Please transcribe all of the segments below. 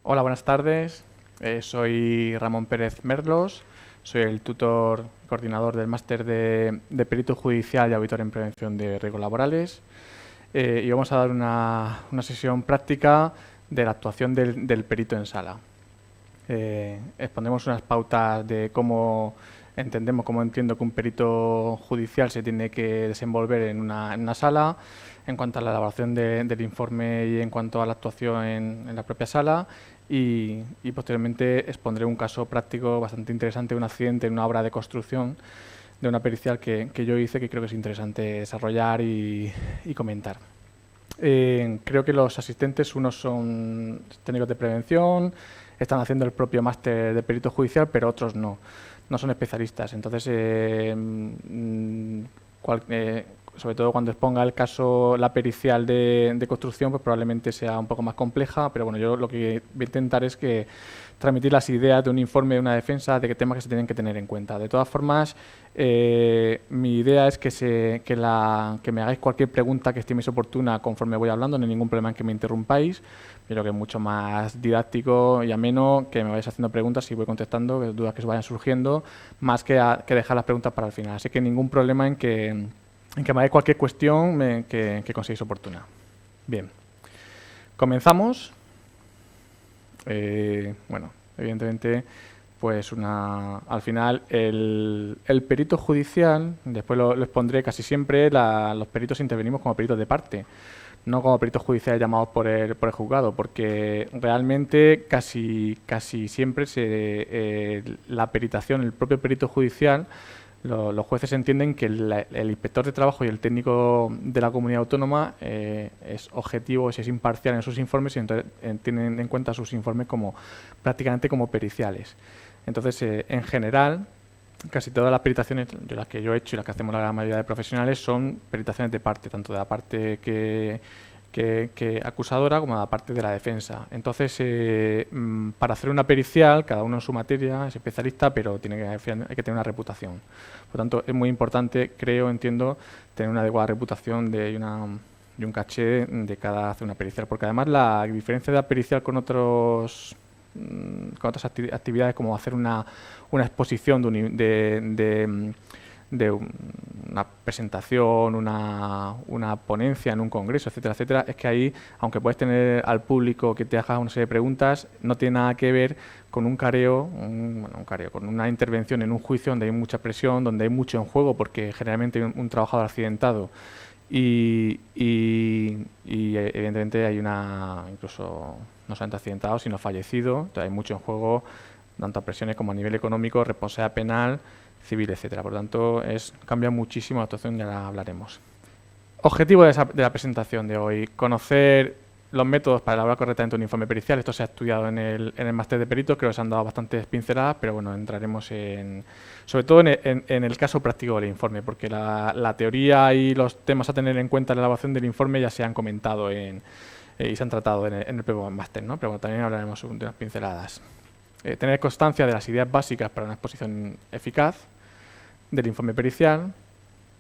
Hola, buenas tardes. Soy Ramón Pérez Merlos. Soy el tutor coordinador del máster de Perito Judicial y Auditor en Prevención de Riesgos Laborales. Y vamos a dar una sesión práctica de la actuación del perito en sala. Expondremos unas pautas de cómo entiendo que un perito judicial se tiene que desenvolver en una sala, en cuanto a la elaboración del informe y en cuanto a la actuación en la propia sala. Y posteriormente expondré un caso práctico bastante interesante, un accidente en una obra de construcción de una pericial que yo hice, que creo que es interesante desarrollar y comentar. Creo que los asistentes, unos son técnicos de prevención, están haciendo el propio máster de perito judicial, pero otros no son especialistas. Entonces, sobre todo cuando exponga el caso, la pericial de construcción, pues probablemente sea un poco más compleja, pero bueno, yo lo que voy a intentar es que transmitir las ideas de un informe, de una defensa, de qué temas que se tienen que tener en cuenta. De todas formas, mi idea es que me hagáis cualquier pregunta que estiméis oportuna conforme voy hablando, no hay ningún problema en que me interrumpáis. Yo creo que es mucho más didáctico y ameno que me vayáis haciendo preguntas y voy contestando, dudas que se vayan surgiendo, más que dejar las preguntas para el final. Así que ningún problema en que me hagáis cualquier cuestión que consideréis oportuna. Bien, comenzamos. Bueno, evidentemente, pues al final el perito judicial, después lo expondré, casi siempre los peritos intervenimos como peritos de parte, no como peritos judiciales llamados por el juzgado, porque realmente casi siempre la peritación, el propio perito judicial, los jueces entienden que el inspector de trabajo y el técnico de la comunidad autónoma es objetivo, es imparcial en sus informes y entonces tienen en cuenta sus informes prácticamente como periciales. Entonces, en general, casi todas las peritaciones, las que yo he hecho y las que hacemos la gran mayoría de profesionales, son peritaciones de parte, tanto de la parte que acusadora como de la parte de la defensa. Entonces, para hacer una pericial, cada uno en su materia es especialista, pero hay que tener una reputación. Por lo tanto, es muy importante, entiendo, tener una adecuada reputación y un caché de cada hacer una pericial, porque además la diferencia de la pericial con otras actividades, como hacer una exposición de una presentación, una ponencia en un congreso, etcétera, etcétera, es que ahí, aunque puedes tener al público que te haga una serie de preguntas, no tiene nada que ver con un careo, con una intervención en un juicio donde hay mucha presión, donde hay mucho en juego, porque generalmente hay un trabajador accidentado y evidentemente hay incluso no solamente accidentado, sino fallecido. Entonces hay mucho en juego, tanto a presiones como a nivel económico, responsabilidad penal, civil, etcétera. Por lo tanto, cambia muchísimo la actuación, ya la hablaremos. Objetivo de la presentación de hoy: conocer los métodos para elaborar correctamente un informe pericial. Esto se ha estudiado en el máster de peritos, creo que se han dado bastantes pinceladas, pero bueno, entraremos sobre todo en el caso práctico del informe, porque la teoría y los temas a tener en cuenta en la elaboración del informe ya se han comentado y se han tratado en el propio máster, ¿no? Pero bueno, también hablaremos de unas pinceladas. Tener constancia de las ideas básicas para una exposición eficaz del informe pericial.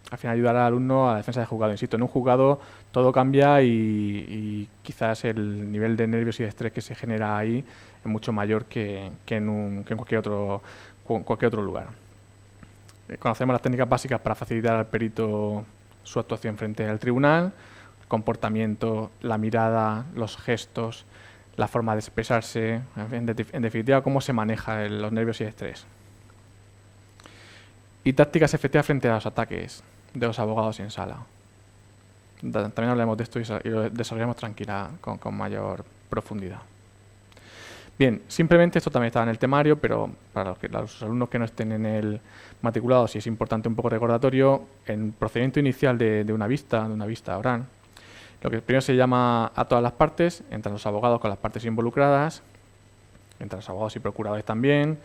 Al final, ayudar al alumno a la defensa del juzgado. Insisto, en un juzgado todo cambia y quizás el nivel de nervios y de estrés que se genera ahí es mucho mayor que en cualquier otro lugar. Conocemos las técnicas básicas para facilitar al perito su actuación frente al tribunal: el comportamiento, la mirada, los gestos, la forma de expresarse, en definitiva, cómo se maneja los nervios y el estrés. Y tácticas efectivas frente a los ataques de los abogados en sala. También hablaremos de esto y lo desarrollamos tranquila, con mayor profundidad. Bien, simplemente esto también estaba en el temario, pero para los alumnos que no estén en el matriculado, sí es importante un poco recordatorio. En el procedimiento inicial de una vista oral, lo que primero se llama a todas las partes, entran los abogados con las partes involucradas, entran los abogados y procuradores también.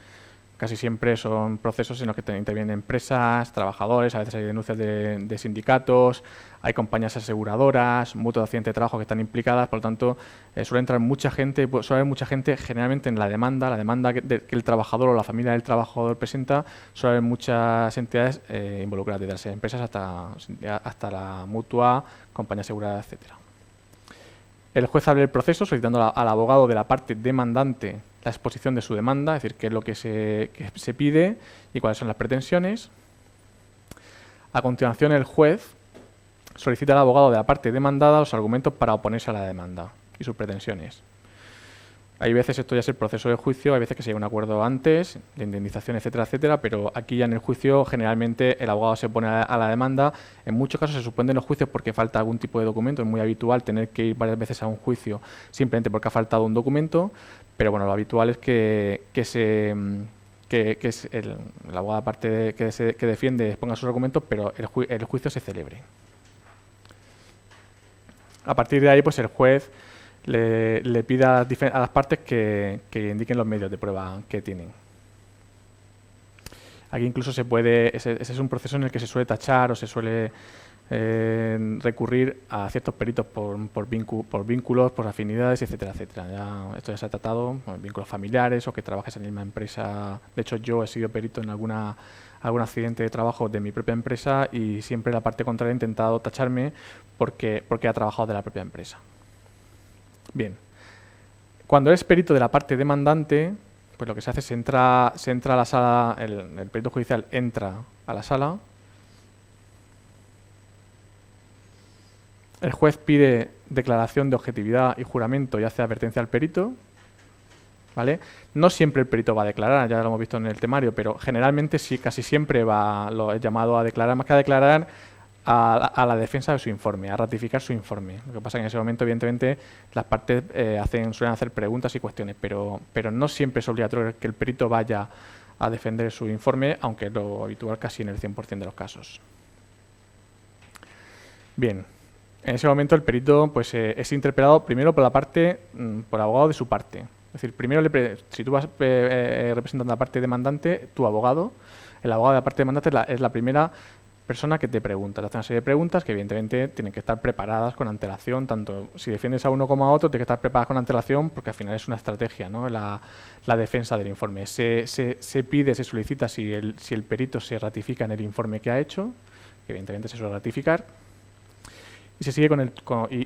Casi siempre son procesos en los que intervienen empresas, trabajadores, a veces hay denuncias de sindicatos, hay compañías aseguradoras, mutuas de accidentes de trabajo que están implicadas. Por lo tanto, suele haber mucha gente generalmente en la demanda que el trabajador o la familia del trabajador presenta. Suele haber muchas entidades involucradas, desde las empresas hasta la mutua, compañía asegurada, etcétera. El juez abre el proceso solicitando al abogado de la parte demandante la exposición de su demanda, es decir, qué es lo que se pide y cuáles son las pretensiones. A continuación, el juez solicita al abogado de la parte demandada los argumentos para oponerse a la demanda y sus pretensiones. Hay veces, esto ya es el proceso de juicio, hay veces que se llega a un acuerdo antes, de indemnización, etcétera, etcétera, pero aquí ya en el juicio generalmente el abogado se opone a la demanda. En muchos casos se suspenden los juicios porque falta algún tipo de documento. Es muy habitual tener que ir varias veces a un juicio simplemente porque ha faltado un documento, pero bueno, lo habitual es que el abogado aparte que defiende exponga sus argumentos, pero el juicio se celebre. A partir de ahí, pues el juez le pide a las partes que indiquen los medios de prueba que tienen. Aquí incluso ese es un proceso en el que se suele tachar o se suele recurrir a ciertos peritos por vínculos, por afinidades, etcétera, etcétera. Esto ya se ha tratado, vínculos familiares o que trabajes en la misma empresa. De hecho, yo he sido perito en algún accidente de trabajo de mi propia empresa y siempre la parte contraria ha intentado tacharme porque ha trabajado de la propia empresa. Bien, cuando eres perito de la parte demandante, pues lo que se hace es se entra a la sala, el perito judicial entra a la sala, el juez pide declaración de objetividad y juramento y hace advertencia al perito, ¿vale? No siempre el perito va a declarar, ya lo hemos visto en el temario, pero generalmente sí, casi siempre lo he llamado a declarar, más que a declarar, a la defensa de su informe, a ratificar su informe. Lo que pasa es que en ese momento, evidentemente, las partes suelen hacer preguntas y cuestiones, pero no siempre es obligatorio que el perito vaya a defender su informe, aunque es lo habitual casi en el 100% de los casos. Bien, en ese momento el perito pues, es interpelado primero por el abogado de su parte. Es decir, primero, si tú vas representando a la parte demandante, tu abogado, el abogado de la parte demandante es la primera persona que te pregunta. Te hace una serie de preguntas que evidentemente tienen que estar preparadas con antelación, tanto si defiendes a uno como a otro, tiene que estar preparadas con antelación porque al final es una estrategia, ¿no? La defensa del informe. Se pide, se solicita si el perito se ratifica en el informe que ha hecho, que evidentemente se suele ratificar, y se sigue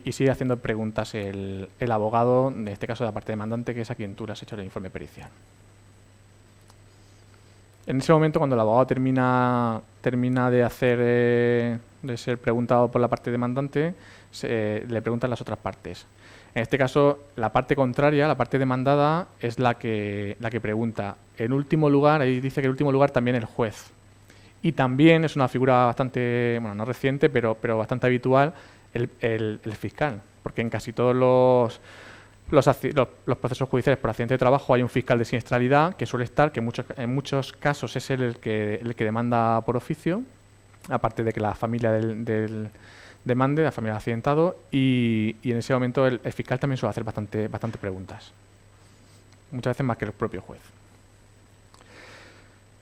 y sigue haciendo preguntas el abogado, en este caso de la parte demandante, que es a quien tú le has hecho el informe pericial. En ese momento, cuando el abogado termina de ser preguntado por la parte demandante, le preguntan las otras partes. En este caso, la parte contraria, la parte demandada, es la que pregunta. En último lugar, ahí dice que en último lugar también el juez. Y también es una figura bastante, bueno, no reciente, pero bastante habitual, el fiscal. Porque en casi todos los procesos judiciales por accidente de trabajo hay un fiscal de siniestralidad que suele estar, que en muchos casos es el que demanda por oficio, aparte de que la familia del demande, la familia del accidentado, y en ese momento el fiscal también suele hacer bastante preguntas, muchas veces más que el propio juez.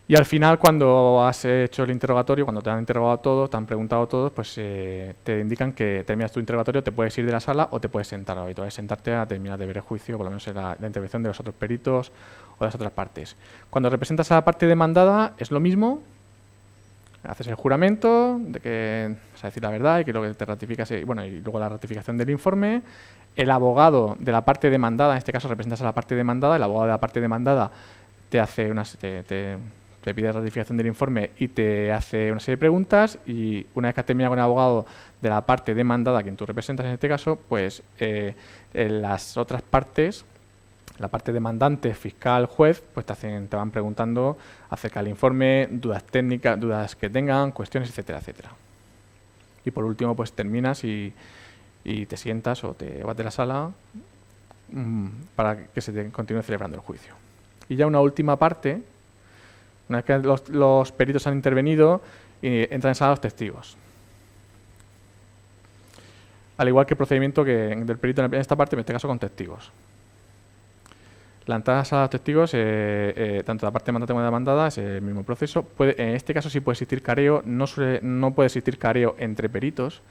Y al final, cuando has hecho el interrogatorio, cuando te han interrogado todos, te han preguntado todos, pues te indican que terminas tu interrogatorio, te puedes ir de la sala o te puedes sentar. Lo habitual es sentarte a terminar de ver el juicio, por lo menos en la intervención de los otros peritos o de las otras partes. Cuando representas a la parte demandada, es lo mismo. Haces el juramento de que vas a decir la verdad y que lo que te ratificas, y luego la ratificación del informe. El abogado de la parte demandada, en este caso representas a la parte demandada, el abogado de la parte demandada te pide ratificación del informe y te hace una serie de preguntas, y una vez que has terminado con el abogado de la parte demandada, a quien tú representas en este caso, pues las otras partes, la parte demandante, fiscal, juez, pues te van preguntando acerca del informe, dudas técnicas, dudas que tengan, cuestiones, etcétera, etcétera. Y por último, pues terminas y te sientas o te vas de la sala para que se continúe celebrando el juicio. Y ya una última parte. Una vez que los peritos han intervenido, entran en sala los testigos. Al igual que el procedimiento del perito en esta parte, en este caso con testigos. La entrada a sala de los testigos, tanto la parte demandante como la demandada, es el mismo proceso. En este caso sí puede existir careo, no puede existir careo entre peritos.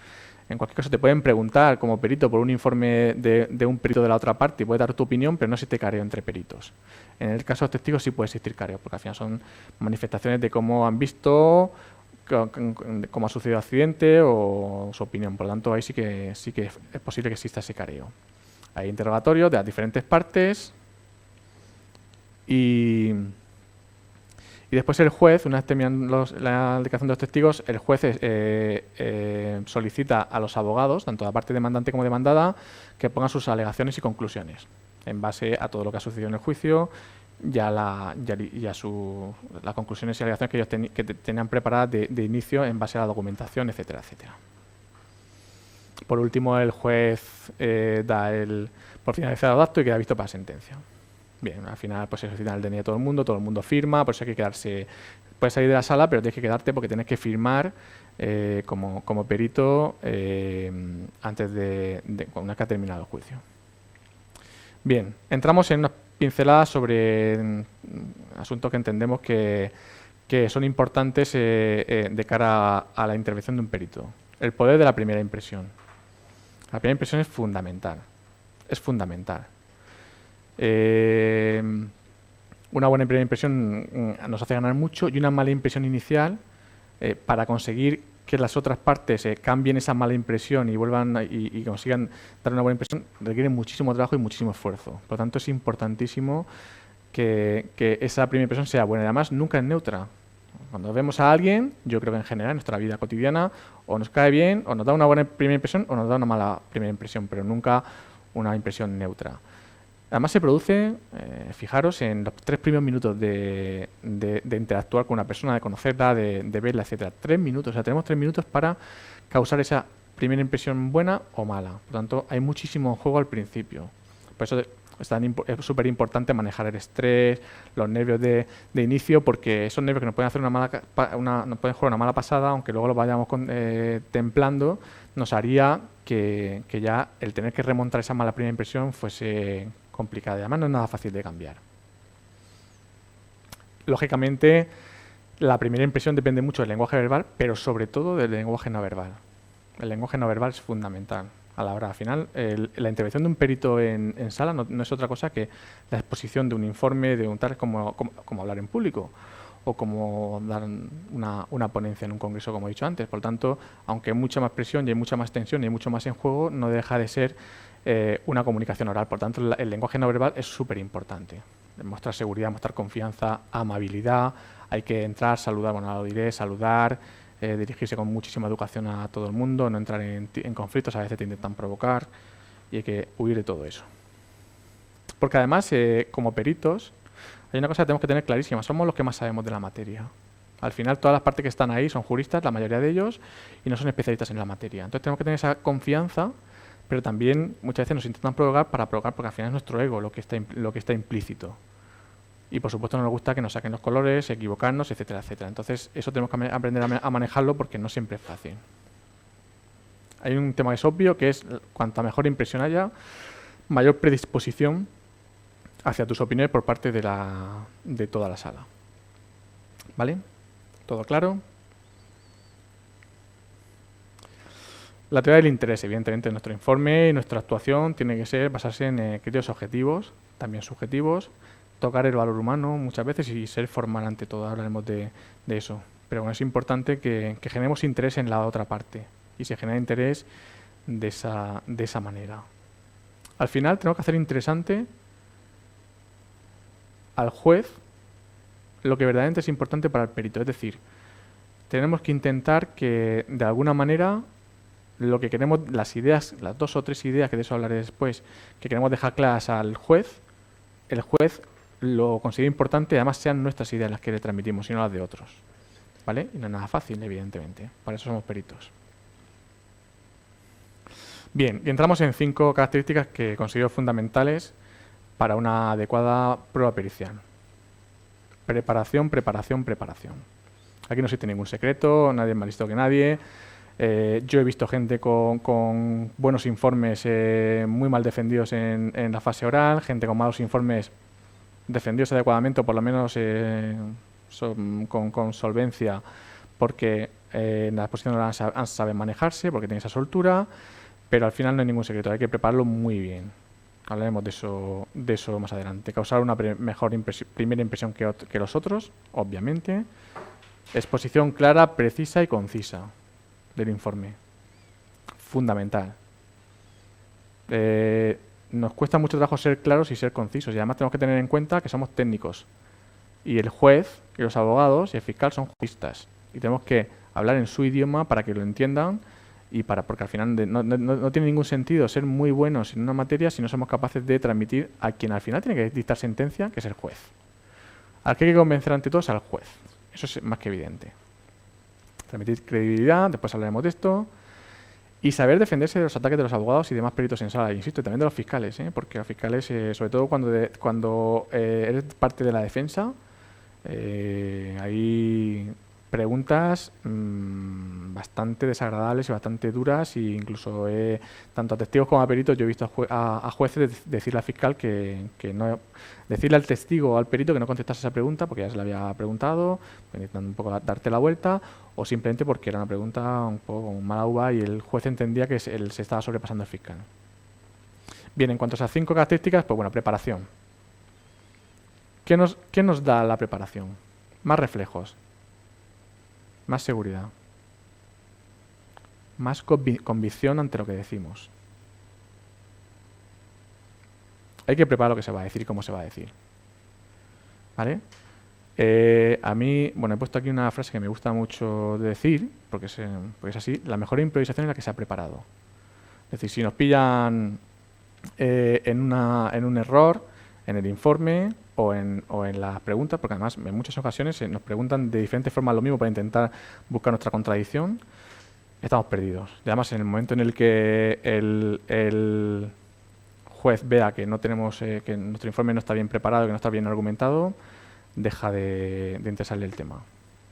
En cualquier caso, te pueden preguntar como perito por un informe de un perito de la otra parte y puedes dar tu opinión, pero no existe careo entre peritos. En el caso de los testigos sí puede existir careo, porque al final son manifestaciones de cómo han visto, cómo ha sucedido el accidente o su opinión. Por lo tanto, ahí sí que es posible que exista ese careo. Hay interrogatorios de las diferentes partes y después el juez, una vez terminan la declaración de los testigos, el juez solicita a los abogados, tanto la parte demandante como demandada, que pongan sus alegaciones y conclusiones en base a todo lo que ha sucedido en el juicio y a las conclusiones y alegaciones que ellos tenían preparadas de inicio en base a la documentación, etcétera, etcétera. Por último, el juez da por finalizado el acto y queda visto para sentencia. Bien, al final pues se solicita el DNI de todo el mundo firma, por eso hay que quedarse, puedes salir de la sala, pero tienes que quedarte porque tienes que firmar como perito antes una vez que ha terminado el juicio. Bien, entramos en unas pinceladas sobre asuntos que entendemos que son importantes de cara a la intervención de un perito. El poder de la primera impresión. La primera impresión es fundamental. Es fundamental. Una buena primera impresión nos hace ganar mucho y una mala impresión inicial para conseguir que las otras partes cambien esa mala impresión y vuelvan y consigan dar una buena impresión requiere muchísimo trabajo y muchísimo esfuerzo. Por lo tanto, es importantísimo que esa primera impresión sea buena y además nunca es neutra. Cuando vemos a alguien, yo creo que en general en nuestra vida cotidiana o nos cae bien o nos da una buena primera impresión o nos da una mala primera impresión, pero nunca una impresión neutra. Además se produce, fijaros, en los 3 primeros minutos de interactuar con una persona, de conocerla, de verla, etcétera. 3 minutos, o sea, tenemos 3 minutos para causar esa primera impresión buena o mala. Por lo tanto, hay muchísimo en juego al principio. Por eso es súper importante manejar el estrés, los nervios de inicio, porque esos nervios que nos pueden hacer nos pueden jugar una mala pasada, aunque luego los vayamos templando, nos haría que ya el tener que remontar esa mala primera impresión fuese complicada. Además, no es nada fácil de cambiar. Lógicamente, la primera impresión depende mucho del lenguaje verbal, pero sobre todo del lenguaje no verbal. El lenguaje no verbal es fundamental. A la hora, al final, la intervención de un perito en sala no es otra cosa que la exposición de un informe, de un tal como hablar en público o como dar una ponencia en un congreso, como he dicho antes. Por lo tanto, aunque hay mucha más presión y hay mucha más tensión y hay mucho más en juego, no deja de ser una comunicación oral. Por tanto, el lenguaje no verbal es súper importante. Mostrar seguridad, mostrar confianza, amabilidad. Hay que entrar, saludar, bueno, lo diré, saludar, dirigirse con muchísima educación a todo el mundo, no entrar en conflictos, a veces te intentan provocar y hay que huir de todo eso. Porque además, como peritos, hay una cosa que tenemos que tener clarísima, somos los que más sabemos de la materia. Al final, todas las partes que están ahí son juristas, la mayoría de ellos, y no son especialistas en la materia. Entonces tenemos que tener esa confianza, pero también muchas veces nos intentan provocar porque al final es nuestro ego lo que está implícito. Y por supuesto no nos gusta que nos saquen los colores, equivocarnos, etcétera, etcétera. Entonces eso tenemos que aprender a manejarlo porque no siempre es fácil. Hay un tema que es obvio, que es cuanta mejor impresión haya, mayor predisposición hacia tus opiniones por parte de toda la sala. ¿Vale? ¿Todo claro? La teoría del interés, evidentemente, nuestro informe y nuestra actuación tiene que basarse en criterios objetivos, también subjetivos, tocar el valor humano muchas veces y ser formal ante todo. Hablaremos de eso. Pero bueno, es importante que generemos interés en la otra parte y se genera interés de esa manera. Al final tenemos que hacer interesante al juez lo que verdaderamente es importante para el perito. Es decir, tenemos que intentar que de alguna manera lo que queremos, las 2 o 3 ideas, que de eso hablaré después, que queremos dejar claras al juez, el juez lo considera importante y además sean nuestras ideas las que le transmitimos y no las de otros. ¿Vale? Y no es nada fácil, evidentemente. Para eso somos peritos. Bien, y entramos en 5 características que considero fundamentales para una adecuada prueba pericial. Preparación, preparación, preparación. Aquí no existe ningún secreto, nadie es más listo que nadie. Yo he visto gente con buenos informes muy mal defendidos en la fase oral, gente con malos informes defendidos adecuadamente o por lo menos con solvencia porque en la exposición oral saben manejarse, porque tienen esa soltura, pero al final no hay ningún secreto, hay que prepararlo muy bien. Hablaremos de eso más adelante. Causar una mejor primera impresión que los otros, obviamente. Exposición clara, precisa y concisa del informe. Fundamental. nos cuesta mucho trabajo ser claros y ser concisos. Y además tenemos que tener en cuenta que somos técnicos. Y el juez, y los abogados y el fiscal son juristas. Y tenemos que hablar en su idioma para que lo entiendan porque al final no tiene ningún sentido ser muy buenos en una materia si no somos capaces de transmitir a quien al final tiene que dictar sentencia, que es el juez. Al que hay que convencer ante todo es al juez. Eso es más que evidente. Transmitir credibilidad, después hablaremos de esto. Y saber defenderse de los ataques de los abogados y demás peritos en sala. Insisto, y también de los fiscales, porque los fiscales, sobre todo cuando eres parte de la defensa, hay preguntas bastante desagradables y bastante duras, e incluso tanto a testigos como a peritos yo he visto a jueces decirle al fiscal que no, decirle al testigo o al perito que no contestase esa pregunta porque ya se la había preguntado, intentando un poco darte la vuelta, o simplemente porque era una pregunta un poco con mala uva y el juez entendía que se estaba sobrepasando el fiscal. Bien, en cuanto a esas 5 características, pues bueno, preparación. ¿Qué nos da la preparación? Más reflejos, más seguridad, más convicción ante lo que decimos. Hay que preparar lo que se va a decir y cómo se va a decir. ¿Vale? A mí, bueno, he puesto aquí una frase que me gusta mucho de decir, porque es así: la mejor improvisación es la que se ha preparado. Es decir, si nos pillan en un error, en el informe o en las preguntas, porque además en muchas ocasiones nos preguntan de diferentes formas lo mismo para intentar buscar nuestra contradicción, estamos perdidos. Y además, en el momento en el que el juez vea que no tenemos que nuestro informe no está bien preparado, que no está bien argumentado, deja de interesarle el tema.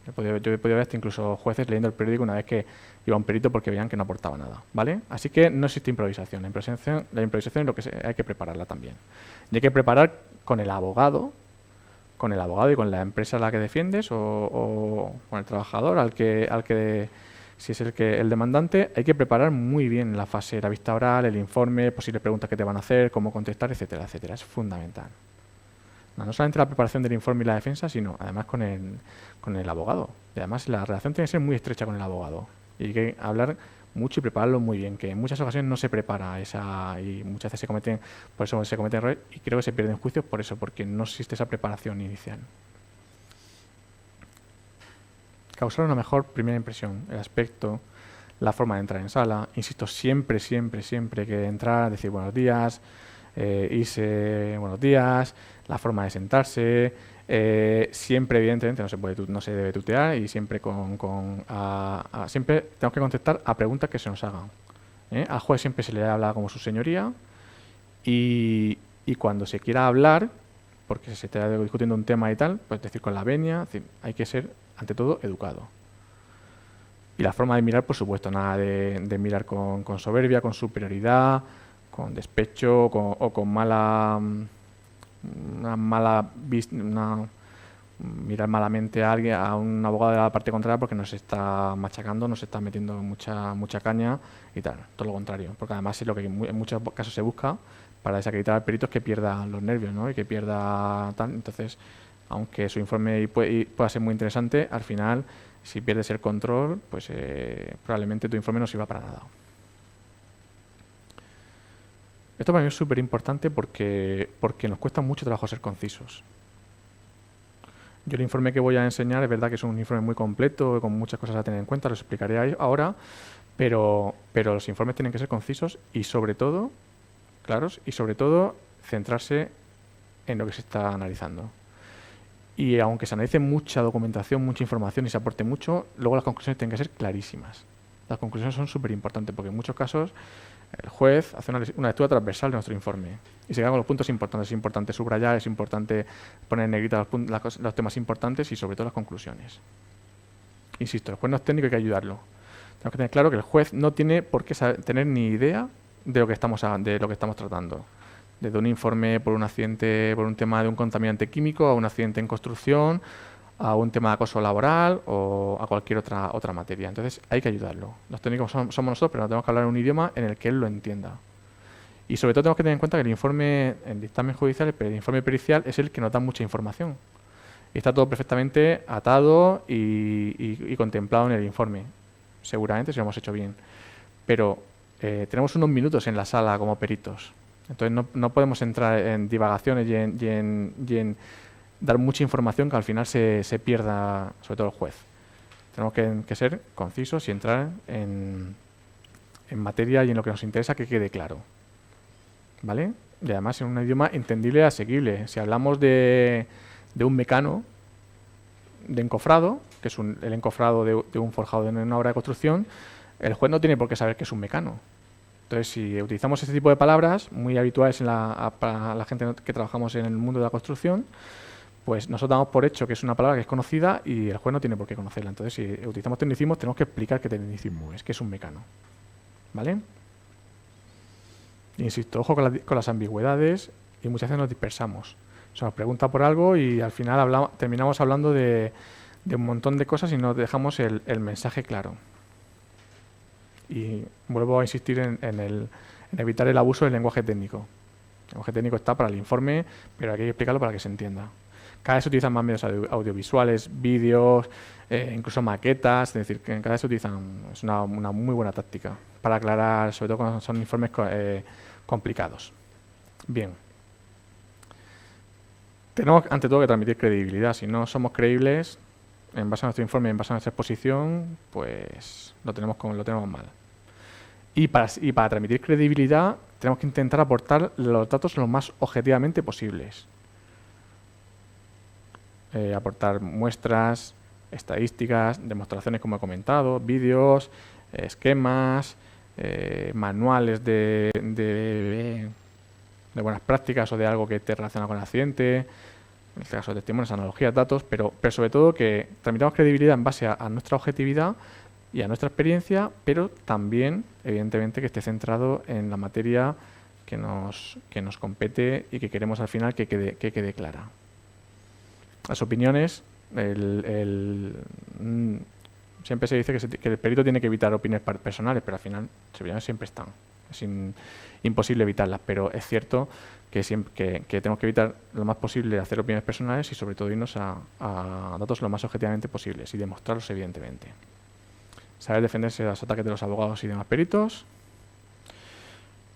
Yo he podido ver hasta incluso jueces leyendo el periódico una vez que iba un perito porque veían que no aportaba nada, ¿vale? Así que no existe improvisación. La improvisación es lo que hay que prepararla también. Y hay que preparar con el abogado y con la empresa a la que defiendes o con el trabajador si es el demandante, hay que preparar muy bien la fase, la vista oral, el informe, posibles preguntas que te van a hacer, cómo contestar, etcétera, etcétera. Es fundamental. No solamente la preparación del informe y la defensa, sino además con el abogado. Y además la relación tiene que ser muy estrecha con el abogado. Y hay que hablar mucho y prepararlo muy bien, que en muchas ocasiones no se prepara y muchas veces por eso se cometen errores y creo que se pierden juicios por eso, porque no existe esa preparación inicial. Causar una mejor primera impresión, el aspecto, la forma de entrar en sala. Insisto, siempre que entrar, decir buenos días, irse buenos días, la forma de sentarse, siempre evidentemente no se debe tutear y siempre siempre tenemos que contestar a preguntas que se nos hagan. Al juez siempre se le habla como su señoría y cuando se quiera hablar, porque se está discutiendo un tema y tal, pues decir con la venia, es decir, hay que ser ante todo educado. Y la forma de mirar, por supuesto, nada de mirar con soberbia, con superioridad, con despecho o con mirar malamente a un abogado de la parte contraria porque nos está machacando, nos está metiendo mucha caña y tal. Todo lo contrario, porque además es lo que en muchos casos se busca para desacreditar al perito, es que pierda los nervios, ¿no? Y que pierda tal. Entonces, aunque su informe pueda ser muy interesante, al final, si pierdes el control, pues probablemente tu informe no sirva para nada. Esto para mí es súper importante porque nos cuesta mucho trabajo ser concisos. Yo el informe que voy a enseñar es verdad que es un informe muy completo, con muchas cosas a tener en cuenta, lo explicaré ahora, pero los informes tienen que ser concisos y sobre todo, claros, y sobre todo centrarse en lo que se está analizando. Y aunque se analice mucha documentación, mucha información y se aporte mucho, luego las conclusiones tienen que ser clarísimas. Las conclusiones son súper importantes porque en muchos casos el juez hace una lectura transversal de nuestro informe y se queda con los puntos importantes. Es importante subrayar, es importante poner en negrita los temas importantes y sobre todo las conclusiones. Insisto, el juez no es técnico, hay que ayudarlo. Tenemos que tener claro que el juez no tiene por qué tener ni idea de lo que estamos tratando. Desde un informe por un accidente, por un tema de un contaminante químico, a un accidente en construcción, a un tema de acoso laboral o a cualquier otra materia. Entonces hay que ayudarlo. Los técnicos somos nosotros, pero tenemos que hablar en un idioma en el que él lo entienda. Y sobre todo tenemos que tener en cuenta que el dictamen judicial, el informe pericial, es el que nos da mucha información. Y está todo perfectamente atado y contemplado en el informe. Seguramente si lo hemos hecho bien. Pero tenemos unos minutos en la sala como peritos. Entonces no podemos entrar en divagaciones y en dar mucha información que al final se pierda, sobre todo el juez. Tenemos que ser concisos y entrar en materia y en lo que nos interesa que quede claro. ¿Vale? Y además en un idioma entendible y asequible. Si hablamos de un mecano de encofrado, que es el encofrado de un forjado en una obra de construcción, el juez no tiene por qué saber que es un mecano. Entonces, si utilizamos este tipo de palabras, muy habituales para la gente que trabajamos en el mundo de la construcción, pues nosotros damos por hecho que es una palabra que es conocida y el juez no tiene por qué conocerla. Entonces, si utilizamos tecnicismos, tenemos que explicar qué tecnicismo es, que es un mecano. ¿Vale? Insisto, ojo con las ambigüedades y muchas veces nos dispersamos. Se nos pregunta por algo y al final terminamos hablando de un montón de cosas y no dejamos el mensaje claro. Y vuelvo a insistir en evitar el abuso del lenguaje técnico. El lenguaje técnico está para el informe, pero hay que explicarlo para que se entienda. Cada vez se utilizan más medios audiovisuales, vídeos, incluso maquetas, es decir, que cada vez se utilizan, es una muy buena táctica para aclarar, sobre todo cuando son informes complicados. Bien. Tenemos ante todo que transmitir credibilidad. Si no somos creíbles, en base a nuestro informe, en base a nuestra exposición, pues lo tenemos mal. Y para transmitir credibilidad, tenemos que intentar aportar los datos lo más objetivamente posibles. Aportar muestras, estadísticas, demostraciones como he comentado, vídeos, esquemas, manuales de buenas prácticas o de algo que esté relacionado con el accidente, en este caso testimonios, analogías, datos, pero sobre todo que transmitamos credibilidad en base a nuestra objetividad y a nuestra experiencia, pero también, evidentemente, que esté centrado en la materia que nos compete y que queremos al final que quede clara. Las opiniones, siempre se dice que el perito tiene que evitar opiniones personales, pero al final las opiniones siempre están. Es imposible evitarlas, pero es cierto que tenemos que evitar lo más posible hacer opiniones personales y sobre todo irnos a datos lo más objetivamente posibles y demostrarlos evidentemente. Saber defenderse de los ataques de los abogados y demás peritos.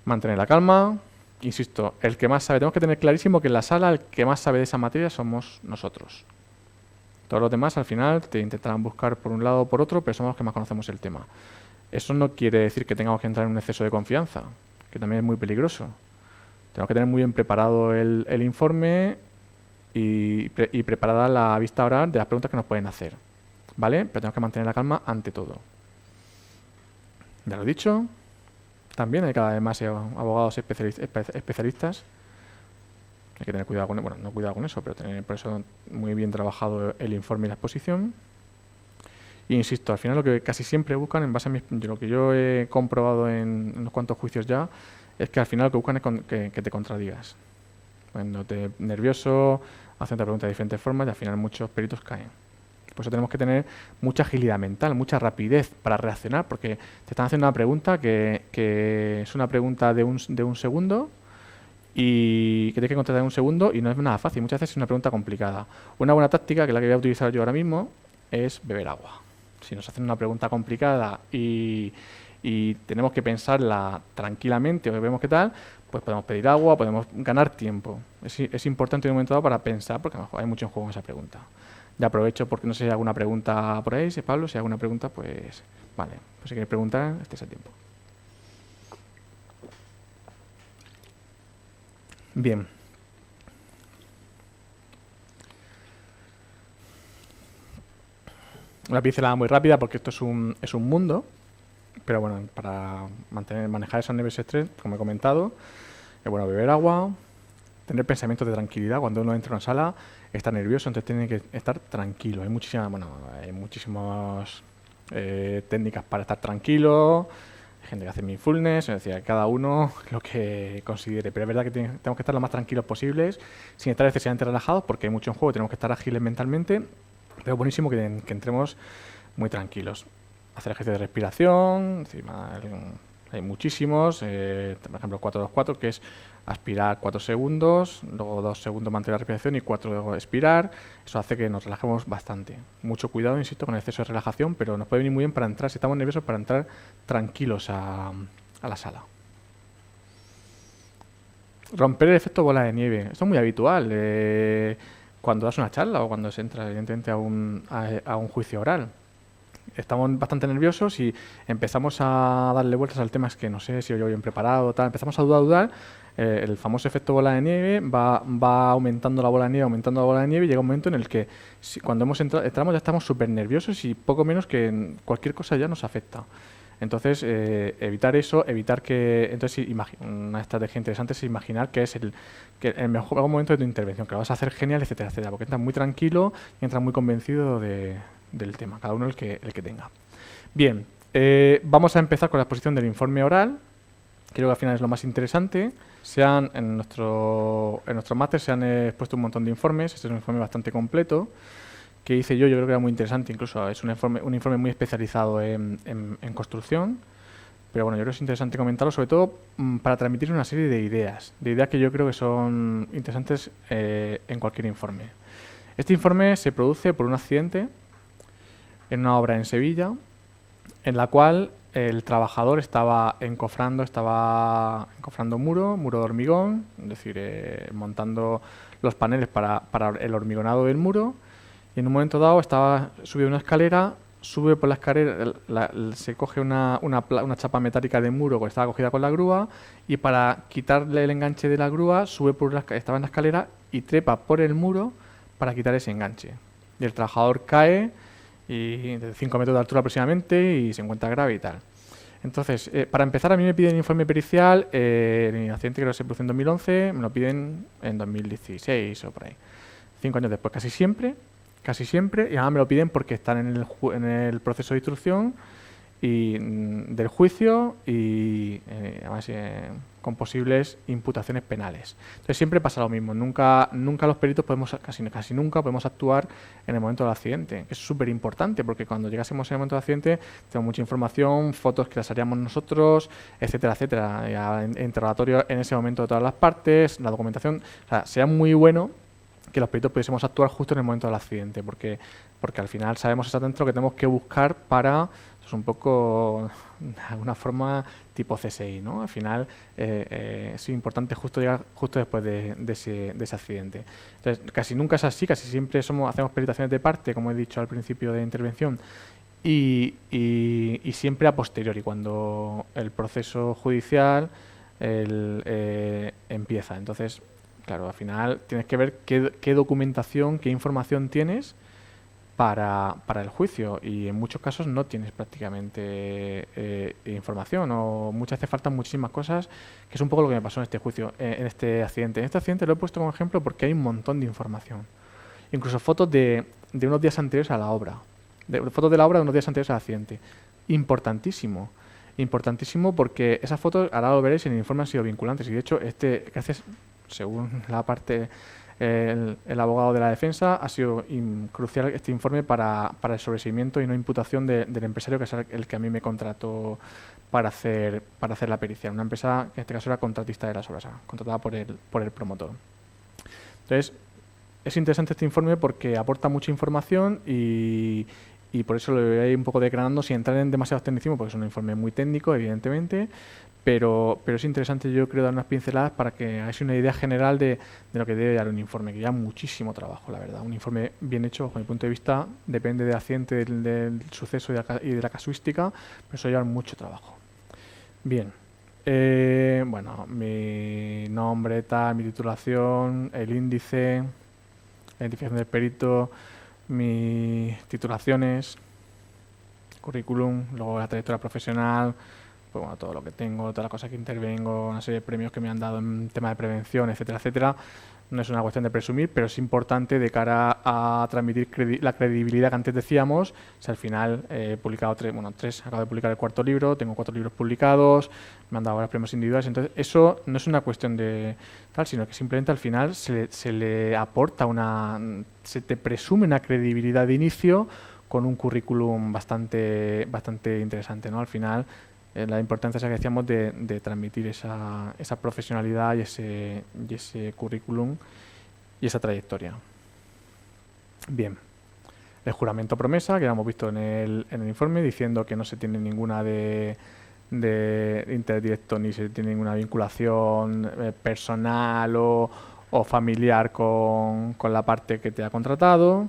Mantener la calma. Insisto, el que más sabe, tenemos que tener clarísimo que en la sala el que más sabe de esa materia somos nosotros. Todos los demás al final te intentarán buscar por un lado o por otro, pero somos los que más conocemos el tema. Eso no quiere decir que tengamos que entrar en un exceso de confianza, que también es muy peligroso. Tenemos que tener muy bien preparado el informe y preparada la vista oral de las preguntas que nos pueden hacer. ¿Vale? Pero tenemos que mantener la calma ante todo. Ya lo he dicho. También hay cada vez más abogados especialistas. Hay que tener cuidado con eso. Bueno, no cuidado con eso, pero tener por eso muy bien trabajado el informe y la exposición. Y insisto, al final lo que casi siempre buscan, en base a lo que yo he comprobado en unos cuantos juicios ya, es que al final lo que buscan es que te contradigas. Cuando te nervioso, hacen otra pregunta de diferentes formas y al final muchos peritos caen. Por eso tenemos que tener mucha agilidad mental, mucha rapidez para reaccionar, porque te están haciendo una pregunta que es una pregunta de un segundo y que tienes que contestar en un segundo y no es nada fácil. Muchas veces es una pregunta complicada. Una buena táctica, que es la que voy a utilizar yo ahora mismo, es beber agua. Si nos hacen una pregunta complicada y tenemos que pensarla tranquilamente o vemos qué tal, pues podemos pedir agua, podemos ganar tiempo. Es importante en un momento dado para pensar, porque a lo mejor hay mucho en juego en esa pregunta. Ya aprovecho porque no sé si hay alguna pregunta por ahí, si Pablo, si hay alguna pregunta, pues vale. Pues si quieres preguntar, estés a tiempo. Bien. Una pincelada muy rápida porque esto es un mundo, pero bueno, para manejar esos niveles de estrés, como he comentado, es bueno beber agua, tener pensamientos de tranquilidad. Cuando uno entra a una sala está nervioso, entonces tiene que estar tranquilo. Hay muchísimas técnicas para estar tranquilo. Hay gente que hace mindfulness, es decir, cada uno lo que considere. Pero es verdad que tenemos que estar lo más tranquilos posibles, sin estar excesivamente relajados, porque hay mucho en juego, tenemos que estar ágiles mentalmente. Pero es buenísimo que entremos muy tranquilos. Hacer ejercicio de respiración, encima hay muchísimos, por ejemplo 4-2-4, que es aspirar 4 segundos, luego 2 segundos mantener la respiración y 4 luego expirar. Eso hace que nos relajemos bastante. Mucho cuidado, insisto, con el exceso de relajación, pero nos puede venir muy bien para entrar, si estamos nerviosos, para entrar tranquilos a la sala. Romper el efecto bola de nieve. Esto es muy habitual cuando das una charla o cuando se entra, evidentemente, a un juicio oral. Estamos bastante nerviosos y empezamos a darle vueltas al tema, es que no sé si yo bien preparado, tal. Empezamos a dudar. El famoso efecto bola de nieve va aumentando la bola de nieve, aumentando la bola de nieve, y llega un momento en el que cuando entramos ya estamos súper nerviosos y poco menos que cualquier cosa ya nos afecta. Entonces, evitar eso, evitar que... Entonces, una estrategia interesante es imaginar que es el mejor momento de tu intervención, que lo vas a hacer genial, etcétera, etcétera, porque entras muy tranquilo y entras muy convencido del tema, cada uno el que tenga. Bien, vamos a empezar con la exposición del informe oral. Creo que al final es lo más interesante. En nuestro máster se han expuesto un montón de informes. Este es un informe bastante completo que hice yo creo que era muy interesante. Incluso es un informe muy especializado en construcción. Pero bueno, yo creo que es interesante comentarlo, sobre todo para transmitir una serie de ideas que yo creo que son interesantes en cualquier informe. Este informe se produce por un accidente en una obra en Sevilla, en la cual el trabajador estaba encofrando muro de hormigón, es decir, montando los paneles para el hormigonado del muro, y en un momento dado estaba subido una escalera, sube por la escalera, se coge una chapa metálica de muro que estaba cogida con la grúa, y para quitarle el enganche de la grúa estaba en la escalera y trepa por el muro para quitar ese enganche. Y el trabajador cae de 5 metros de altura aproximadamente y se encuentra grave y tal. Entonces, para empezar, a mí me piden informe pericial, el accidente creo que se produjo en 2011, me lo piden en 2016 o por ahí. 5 años después, casi siempre, y además me lo piden porque están en el proceso de instrucción y del juicio y además con posibles imputaciones penales. Entonces siempre pasa lo mismo, nunca los peritos casi nunca podemos actuar en el momento del accidente, que es súper importante porque cuando llegásemos en el momento del accidente tenemos mucha información, fotos que las haríamos nosotros, etcétera, etcétera, interrogatorio en ese momento de todas las partes, la documentación, o sea, sería muy bueno que los peritos pudiésemos actuar justo en el momento del accidente, porque al final sabemos exactamente lo que tenemos que buscar para, es un poco, de alguna forma, tipo CSI, ¿no? Al final es importante llegar justo después de ese accidente. Entonces, casi nunca es así, casi siempre hacemos peritaciones de parte, como he dicho al principio de intervención, y siempre a posteriori, cuando el proceso judicial empieza. Entonces, claro, al final tienes que ver qué documentación, qué información tienes para el juicio, y en muchos casos no tienes prácticamente información, o muchas veces faltan muchísimas cosas, que es un poco lo que me pasó en este juicio, en este accidente. En este accidente lo he puesto como ejemplo porque hay un montón de información, incluso fotos de unos días anteriores a la obra, fotos de la obra de unos días anteriores al accidente. Importantísimo porque esas fotos, ahora lo veréis, en el informe han sido vinculantes, y de hecho gracias, según la parte, el abogado de la defensa, ha sido crucial este informe para el sobreseimiento y no imputación del empresario, que es el que a mí me contrató para hacer la pericia. Una empresa que en este caso era contratista de las obras, contratada por el promotor. Entonces, es interesante este informe porque aporta mucha información y por eso lo voy a ir un poco declarando sin entrar en demasiados tecnicismos, porque es un informe muy técnico, evidentemente, pero es interesante, yo creo, dar unas pinceladas para que hagáis una idea general de lo que debe dar un informe, que lleva muchísimo trabajo, la verdad. Un informe bien hecho, bajo mi punto de vista, depende del accidente, del suceso y de la casuística, pero eso lleva mucho trabajo. Bien. Bueno, mi nombre, mi titulación, el índice, la identificación del perito, mis titulaciones, currículum, luego la trayectoria profesional, pues bueno, todo lo que tengo, todas las cosas que intervengo, una serie de premios que me han dado en tema de prevención, etcétera, etcétera. No es una cuestión de presumir, pero es importante de cara a transmitir la credibilidad que antes decíamos. O sea, al final he publicado tres, acabo de publicar el 4.º libro, tengo 4 libros publicados, me han dado varios premios individuales. Entonces, eso no es una cuestión de tal, sino que simplemente al final se le aporta se te presume una credibilidad de inicio con un currículum bastante interesante, ¿no? Al final, la importancia esa que decíamos de transmitir esa profesionalidad y ese currículum y esa trayectoria. Bien, el juramento promesa, que ya hemos visto en el informe, diciendo que no se tiene ninguna de de interdirecto ni se tiene ninguna vinculación personal o familiar con la parte que te ha contratado.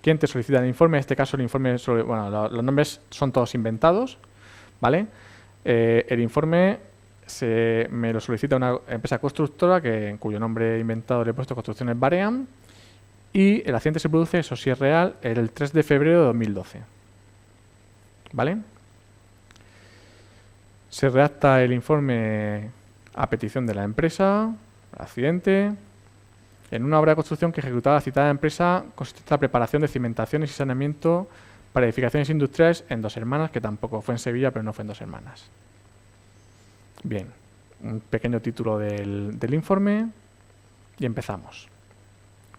¿Quién te solicita el informe? En este caso el informe, bueno, los nombres son todos inventados, ¿vale? El informe me lo solicita una empresa constructora en cuyo nombre inventado le he puesto Construcciones Barean, y el accidente se produce, eso sí es real, el 3 de febrero de 2012, ¿vale? Se redacta el informe a petición de la empresa, accidente. En una obra de construcción que ejecutaba la citada empresa consiste en la preparación de cimentaciones y saneamiento para edificaciones industriales en Dos Hermanas, que tampoco fue en Sevilla, pero no fue en Dos Hermanas. Bien, un pequeño título del informe y empezamos.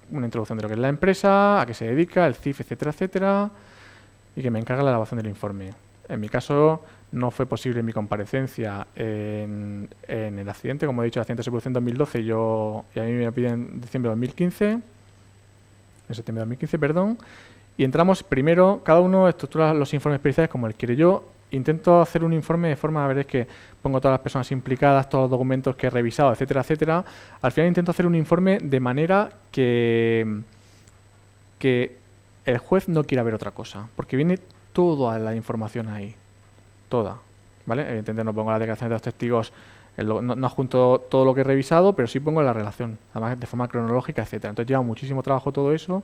Una introducción de lo que es la empresa, a qué se dedica, el CIF, etcétera, etcétera, y que me encarga la elaboración del informe. En mi caso, no fue posible mi comparecencia en el accidente. Como he dicho, el accidente se produjo en 2012 y a mí me piden en diciembre de 2015, en septiembre de 2015, perdón. Y entramos primero, cada uno estructura los informes periciales como él quiere. Yo intento hacer un informe de forma, a ver, es que pongo todas las personas implicadas, todos los documentos que he revisado, etcétera, etcétera. Al final intento hacer un informe de manera que el juez no quiera ver otra cosa, porque viene toda la información ahí, toda, ¿vale? Evidentemente no pongo las declaraciones de los testigos, no adjunto todo lo que he revisado, pero sí pongo la relación, además de forma cronológica, etcétera. Entonces lleva muchísimo trabajo todo eso,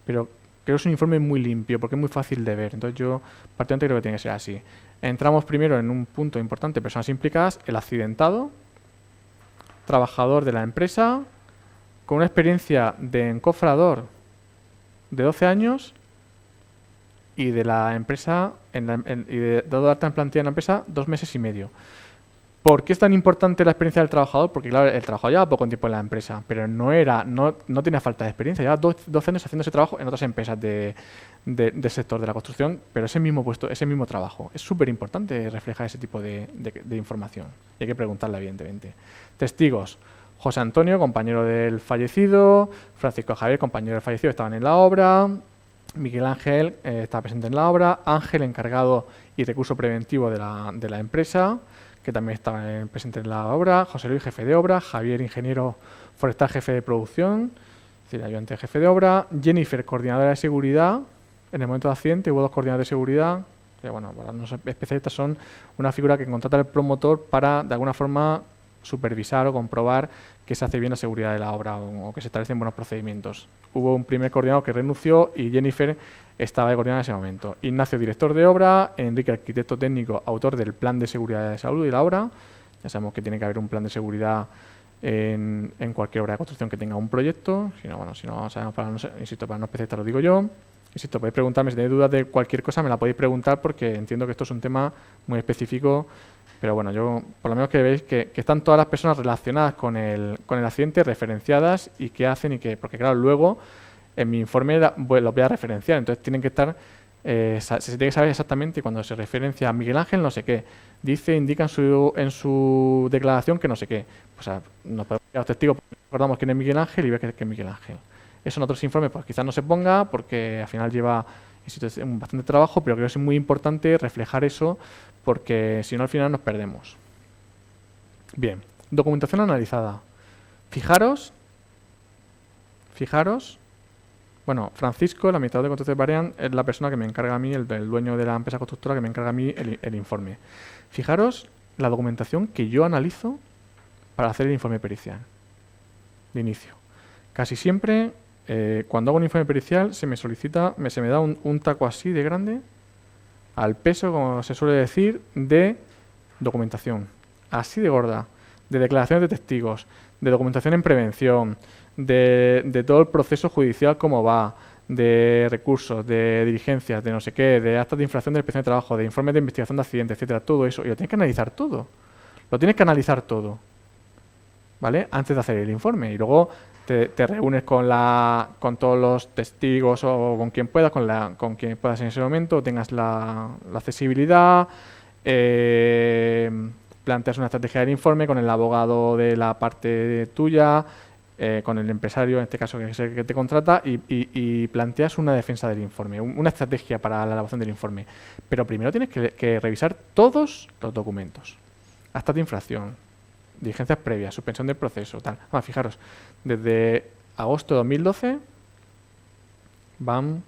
pero creo que es un informe muy limpio, porque es muy fácil de ver. Entonces yo particularmente creo que tiene que ser así. Entramos primero en un punto importante, personas implicadas, el accidentado, trabajador de la empresa, con una experiencia de encofrador de 12 años y de la empresa, dado de alta en plantilla en la empresa, 2 meses y medio. ¿Por qué es tan importante la experiencia del trabajador? Porque claro, el trabajador lleva poco tiempo en la empresa, pero no tenía falta de experiencia, lleva 12 años haciendo ese trabajo en otras empresas del sector de la construcción, pero ese mismo puesto, ese mismo trabajo. Es súper importante reflejar ese tipo de información. Y hay que preguntarla, evidentemente. Testigos. José Antonio, compañero del fallecido. Francisco Javier, compañero del fallecido, estaban en la obra. Miguel Ángel estaba presente en la obra. Ángel, encargado y recurso preventivo de la empresa, que también estaba presente en la obra. José Luis, jefe de obra. Javier, ingeniero forestal, jefe de producción, es decir, ayudante jefe de obra. Jennifer, coordinadora de seguridad. En el momento de accidente hubo 2 coordinadores de seguridad, que bueno, para los especialistas son una figura que contrata el promotor para, de alguna forma, supervisar o comprobar que se hace bien la seguridad de la obra o que se establecen buenos procedimientos. Hubo un primer coordinador que renunció y Jennifer estaba de coordinadora en ese momento. Ignacio, director de obra. Enrique, arquitecto técnico, autor del plan de seguridad de salud y la obra. Ya sabemos que tiene que haber un plan de seguridad en cualquier obra de construcción que tenga un proyecto. Si no sabemos, insisto, para no especialistas lo digo yo. Insisto, podéis preguntarme si tenéis dudas de cualquier cosa, me la podéis preguntar porque entiendo que esto es un tema muy específico. Pero bueno, yo por lo menos que veis que están todas las personas relacionadas con el accidente referenciadas y qué hacen y qué. Porque claro, luego en mi informe los voy a referenciar, entonces tienen que estar, se tiene que saber exactamente cuando se referencia a Miguel Ángel no sé qué, indica en su declaración que no sé qué. O sea, nos podemos ir a los testigos, recordamos quién es Miguel Ángel y ver que es Miguel Ángel. Eso en otros informes pues quizás no se ponga porque al final lleva bastante trabajo, pero creo que es muy importante reflejar eso porque si no al final nos perdemos. Bien, documentación analizada. Fijaros, bueno, Francisco, el administrador de Construcciones Barean, es la persona que me encarga a mí, el dueño de la empresa constructora que me encarga a mí el informe. Fijaros la documentación que yo analizo para hacer el informe pericial de inicio. Casi siempre, cuando hago un informe pericial, se me da un taco así de grande, al peso, como se suele decir, de documentación. Así de gorda. De declaraciones de testigos, de documentación en prevención, de todo el proceso judicial cómo va, de recursos, de diligencias, de no sé qué, de actas de infracción de la inspección de trabajo, de informes de investigación de accidentes, etcétera, todo eso. Y lo tienes que analizar todo. ¿Vale? Antes de hacer el informe. Y luego te reúnes con todos los testigos o con quien puedas, con quien puedas en ese momento, tengas la accesibilidad, planteas una estrategia del informe con el abogado de la parte tuya, con el empresario, en este caso que es el que te contrata, y planteas una defensa del informe, una estrategia para la elaboración del informe. Pero primero tienes que revisar todos los documentos. Actas de infracción, diligencias previas, suspensión del proceso, tal. Fijaros, desde agosto de 2012 van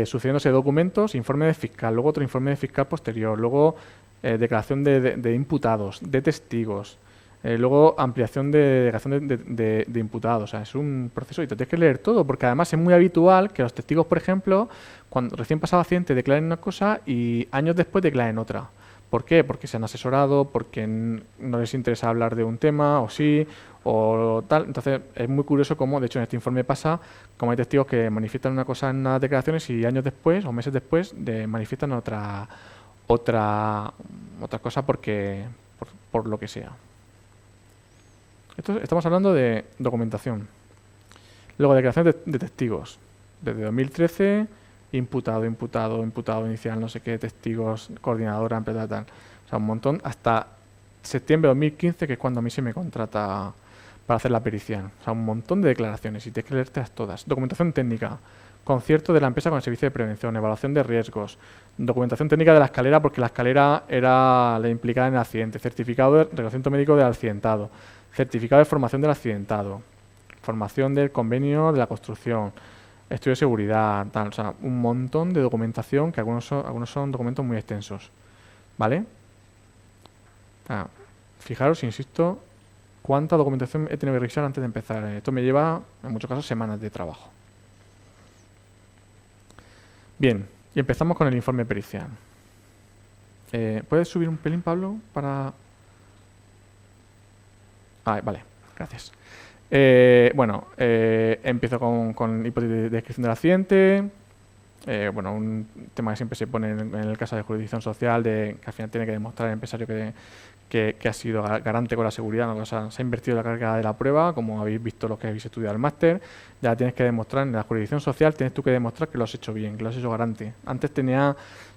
sucediéndose documentos, informe de fiscal, luego otro informe de fiscal posterior, luego declaración de imputados, de testigos, luego ampliación de declaración de imputados. O sea, es un proceso y te tienes que leer todo, porque además es muy habitual que los testigos, por ejemplo, cuando recién pasado accidente declaren una cosa y años después declaren otra. ¿Por qué? Porque se han asesorado, porque no les interesa hablar de un tema, o sí, o tal. Entonces, es muy curioso cómo, de hecho, en este informe pasa, como hay testigos que manifiestan una cosa en unas declaraciones y años después, o meses después, manifiestan otra cosa por lo que sea. Estamos hablando de documentación. Luego, declaraciones de testigos. Desde 2013... imputado inicial, no sé qué, testigos, coordinadora, empresa, tal. O sea, un montón. Hasta septiembre de 2015, que es cuando a mí se me contrata para hacer la pericial. O sea, un montón de declaraciones y tienes que leértelas todas. Documentación técnica. Concierto de la empresa con el servicio de prevención, evaluación de riesgos. Documentación técnica de la escalera, porque la escalera era la implicada en el accidente. Certificado de reconocimiento médico del accidentado. Certificado de formación del accidentado. Formación del convenio de la construcción. Estudio de seguridad, tal, o sea, un montón de documentación que algunos son documentos muy extensos, ¿vale? Fijaros, insisto, cuánta documentación he tenido que revisar antes de empezar. Esto me lleva, en muchos casos, semanas de trabajo. Bien, y empezamos con el informe pericial. ¿Puedes subir un pelín, Pablo, para...? Vale, gracias. Empiezo con hipótesis de descripción del accidente. Un tema que siempre se pone en el caso de jurisdicción social, de que al final tiene que demostrar el empresario que ha sido garante con la seguridad, ¿no? O sea, se ha invertido la carga de la prueba, como habéis visto los que habéis estudiado el máster. Ya tienes que demostrar, en la jurisdicción social tienes tú que demostrar que lo has hecho bien, que lo has hecho garante. Antes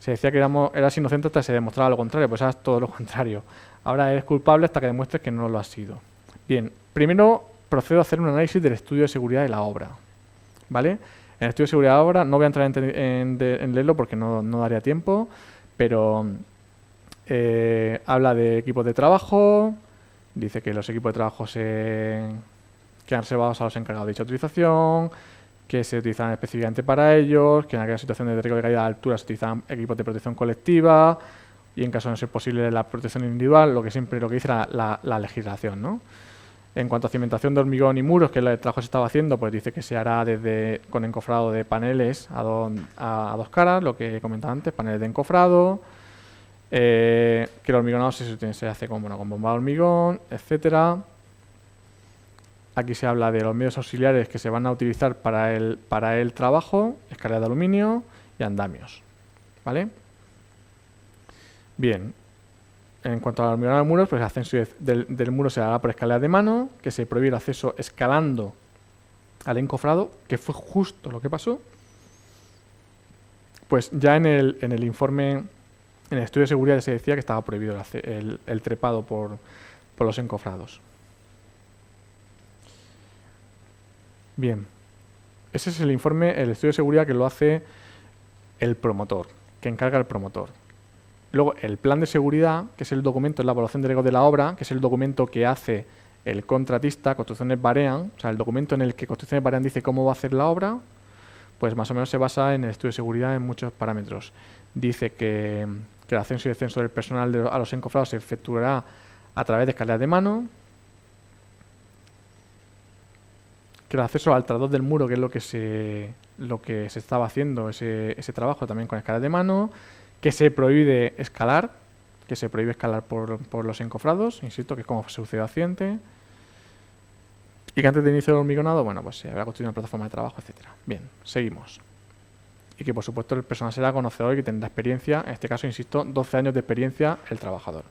se decía que eras inocente hasta que se demostraba lo contrario, pues ahora es todo lo contrario. Ahora eres culpable hasta que demuestres que no lo has sido. Bien, primero procedo a hacer un análisis del estudio de seguridad de la obra, ¿vale? En el estudio de seguridad de la obra no voy a entrar en leerlo porque no daría tiempo, pero habla de equipos de trabajo, dice que los equipos de trabajo quedan reservados a los encargados de dicha utilización, que se utilizan específicamente para ellos, que en aquellas situaciones de riesgo de caída de altura se utilizan equipos de protección colectiva y en caso de no ser posible la protección individual, lo que dice la legislación, ¿no? En cuanto a cimentación de hormigón y muros, que es el trabajo que se estaba haciendo, pues dice que se hará con encofrado de paneles a dos caras, lo que he comentado antes, paneles de encofrado, que el hormigonado se hace con bomba de hormigón, etcétera. Aquí se habla de los medios auxiliares que se van a utilizar para el trabajo, escaleras de aluminio y andamios, ¿vale? Bien. En cuanto al hormigón de muros, pues el ascenso del muro se hará por escalera de mano, que se prohíbe el acceso escalando al encofrado, que fue justo lo que pasó. Pues ya en el informe, en el estudio de seguridad se decía que estaba prohibido el trepado por los encofrados. Bien, ese es el informe, el estudio de seguridad que lo hace el promotor, que encarga el promotor. Luego, el plan de seguridad, que es el documento, es la evaluación de riesgos de la obra, que es el documento que hace el contratista, Construcciones Barean, o sea, el documento en el que Construcciones Barean dice cómo va a hacer la obra, pues más o menos se basa en el estudio de seguridad en muchos parámetros. Dice que el ascenso y descenso del personal a los encofrados se efectuará a través de escaleras de mano, que el acceso al trador del muro, que es lo que se estaba haciendo, ese trabajo también con escaleras de mano, que se prohíbe escalar por los encofrados, insisto, que es como sucedió accidente, y que antes de inicio del hormigonado, bueno, pues se habrá construido una plataforma de trabajo, etcétera. Bien, seguimos. Y que por supuesto el personal será conocedor y que tendrá experiencia, en este caso, insisto, 12 años de experiencia el trabajador.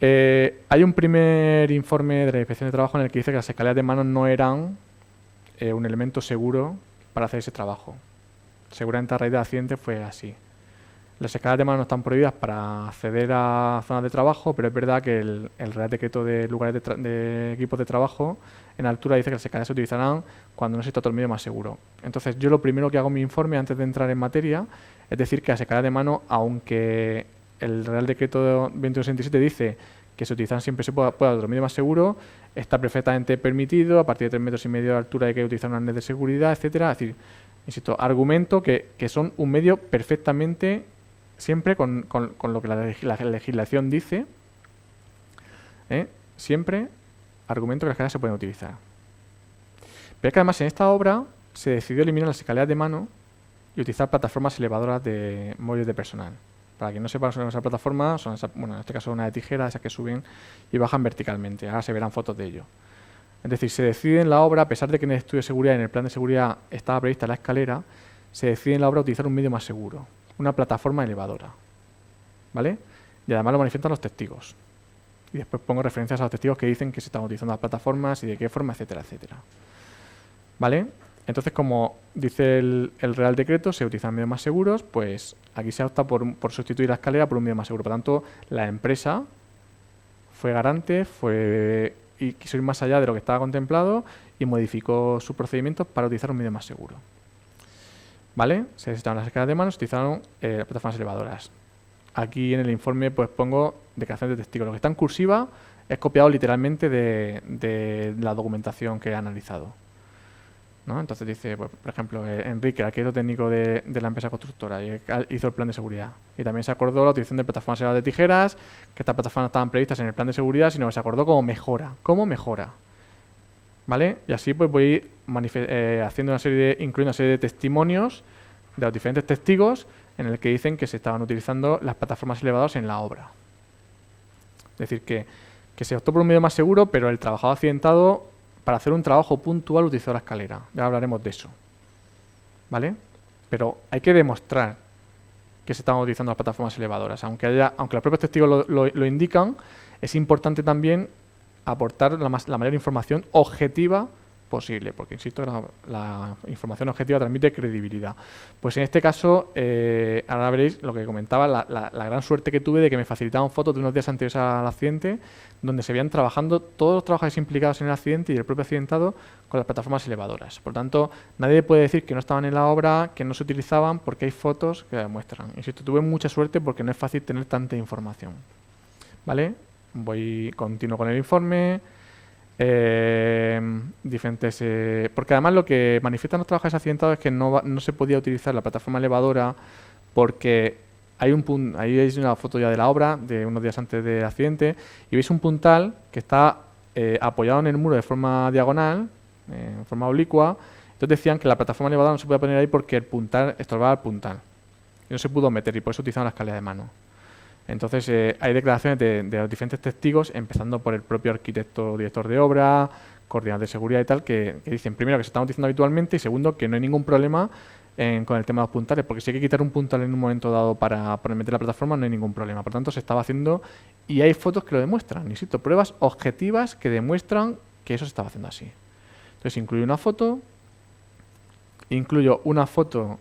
Hay un primer informe de la Inspección de Trabajo en el que dice que las escaleras de mano no eran un elemento seguro para hacer ese trabajo. Seguramente a raíz del accidente fue así. Las escaleras de mano no están prohibidas para acceder a zonas de trabajo, pero es verdad que el Real Decreto de lugares de equipos de trabajo en altura dice que las escaleras se utilizarán cuando no exista otro medio más seguro. Entonces, yo lo primero que hago en mi informe antes de entrar en materia es decir que las escaleras de mano, aunque el Real Decreto 2167 dice que se utilizan siempre se pueda otro medio más seguro, está perfectamente permitido, a partir de 3,5 metros de altura hay que utilizar un arnés de seguridad, etcétera. Es decir, insisto, argumento que son un medio perfectamente siempre con lo que la legislación dice, siempre argumento que las escaleras se pueden utilizar. Pero es que además en esta obra se decidió eliminar las escaleras de mano y utilizar plataformas elevadoras de móviles de personal. Para quien no sepa, son esas plataformas, son en este caso una de tijera, esas que suben y bajan verticalmente. Ahora se verán fotos de ello. Es decir, se decide en la obra, a pesar de que en el estudio de seguridad y en el plan de seguridad estaba prevista la escalera, se decide en la obra utilizar un medio más seguro, una plataforma elevadora, ¿vale? Y además lo manifiestan los testigos. Y después pongo referencias a los testigos que dicen que se están utilizando las plataformas y de qué forma, etcétera, etcétera. ¿Vale? Entonces, como dice el Real Decreto, se utilizan medios más seguros, pues aquí se opta por sustituir la escalera por un medio más seguro. Por tanto, la empresa fue garante, y quiso ir más allá de lo que estaba contemplado y modificó sus procedimientos para utilizar un medio más seguro. ¿Vale? Se necesitaron las escaleras de mano, se utilizaron plataformas elevadoras. Aquí en el informe pues pongo declaraciones de testigos. Lo que está en cursiva es copiado literalmente de la documentación que he analizado, ¿no? Entonces dice, pues, por ejemplo, Enrique, arquitecto técnico de la empresa constructora, y hizo el plan de seguridad. Y también se acordó la utilización de plataformas elevadoras de tijeras, que estas plataformas estaban previstas en el plan de seguridad, sino que se acordó como mejora. ¿Vale? Y así pues voy haciendo incluyendo una serie de testimonios de los diferentes testigos en el que dicen que se estaban utilizando las plataformas elevadoras en la obra. Es decir, que se optó por un medio más seguro, pero el trabajador accidentado, para hacer un trabajo puntual, utilizó la escalera. Ya hablaremos de eso. ¿Vale? Pero hay que demostrar que se estaban utilizando las plataformas elevadoras. Aunque los propios testigos lo indican, es importante también aportar la mayor información objetiva posible, porque insisto, la información objetiva transmite credibilidad. Pues en este caso, ahora veréis lo que comentaba, la gran suerte que tuve de que me facilitaban fotos de unos días anteriores al accidente, donde se veían trabajando todos los trabajadores implicados en el accidente y el propio accidentado con las plataformas elevadoras. Por tanto, nadie puede decir que no estaban en la obra, que no se utilizaban, porque hay fotos que demuestran. Insisto, tuve mucha suerte porque no es fácil tener tanta información. ¿Vale? Continúo con el informe. Diferentes, porque además lo que manifiestan los trabajadores accidentados es que no se podía utilizar la plataforma elevadora porque hay ahí veis una foto ya de la obra de unos días antes del accidente y veis un puntal que está apoyado en el muro de forma diagonal, en forma oblicua. Entonces decían que la plataforma elevadora no se podía poner ahí porque el puntal estorbaba el puntal y no se pudo meter y por eso utilizaban la escalera de mano. Entonces, hay declaraciones de los diferentes testigos, empezando por el propio arquitecto director de obra, coordinador de seguridad y tal, que dicen, primero, que se están utilizando habitualmente y segundo, que no hay ningún problema con el tema de los puntales, porque si hay que quitar un puntal en un momento dado para meter la plataforma, no hay ningún problema. Por tanto, se estaba haciendo y hay fotos que lo demuestran. Insisto, pruebas objetivas que demuestran que eso se estaba haciendo así. Entonces, incluyo una foto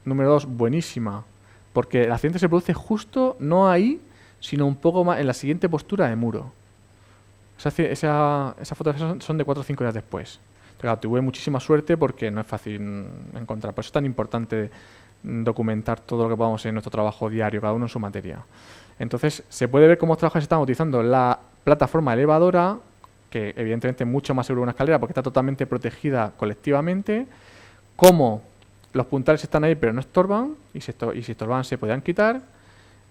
número 2, buenísima, porque el accidente se produce justo, no ahí, sino un poco más en la siguiente postura de muro. Esas fotografías son de 4 o 5 días después. Entonces, claro, tuve muchísima suerte porque no es fácil encontrar. Por eso es tan importante documentar todo lo que podamos en nuestro trabajo diario, cada uno en su materia. Entonces, se puede ver cómo los trabajadores están utilizando la plataforma elevadora, que evidentemente es mucho más seguro que una escalera porque está totalmente protegida colectivamente, cómo los puntales están ahí pero no estorban y si estorban se podían quitar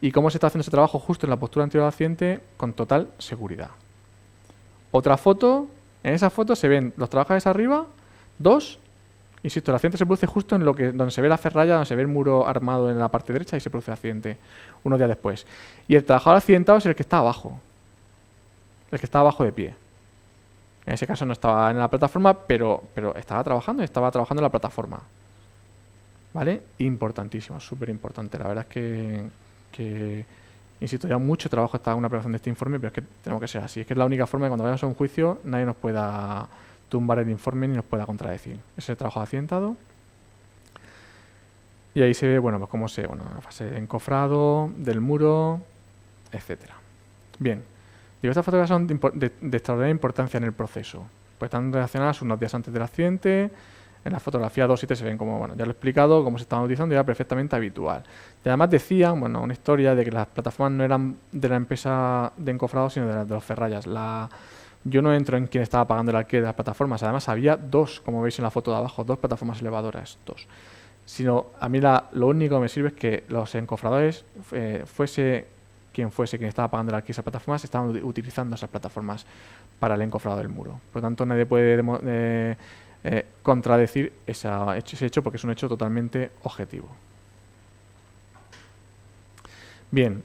y cómo se está haciendo ese trabajo justo en la postura anterior al accidente con total seguridad. Otra foto, en esa foto se ven los trabajadores arriba, 2, insisto, el accidente se produce justo en donde se ve la ferralla, donde se ve el muro armado en la parte derecha y se produce el accidente unos días después. Y el trabajador accidentado es el que está abajo, de pie. En ese caso no estaba en la plataforma, pero estaba trabajando en la plataforma. ¿Vale? Importantísimo, súper importante. La verdad es que insisto, ya mucho trabajo está en una preparación de este informe, pero es que tenemos que ser así. Es que es la única forma de que cuando vayamos a un juicio nadie nos pueda tumbar el informe ni nos pueda contradecir. Ese es el trabajo accidentado. Y ahí se ve, bueno, pues cómo la fase de encofrado, del muro, etcétera. Bien, digo, estas fotografías son de extraordinaria importancia en el proceso, pues están relacionadas unos días antes del accidente. En la fotografía 2 y 3 se ven como, bueno, ya lo he explicado, cómo se estaban utilizando y era perfectamente habitual. Y además decían, bueno, una historia de que las plataformas no eran de la empresa de encofrado, sino de los ferrayas. Yo no entro en quién estaba pagando el alquiler de las plataformas, además había dos, como veis en la foto de abajo, dos plataformas elevadoras, dos. Sino, a mí lo único que me sirve es que los encofradores, fuese quien estaba pagando el alquiler de esas plataformas, estaban utilizando esas plataformas para el encofrado del muro. Por lo tanto, nadie puede contradecir ese hecho porque es un hecho totalmente objetivo. Bien,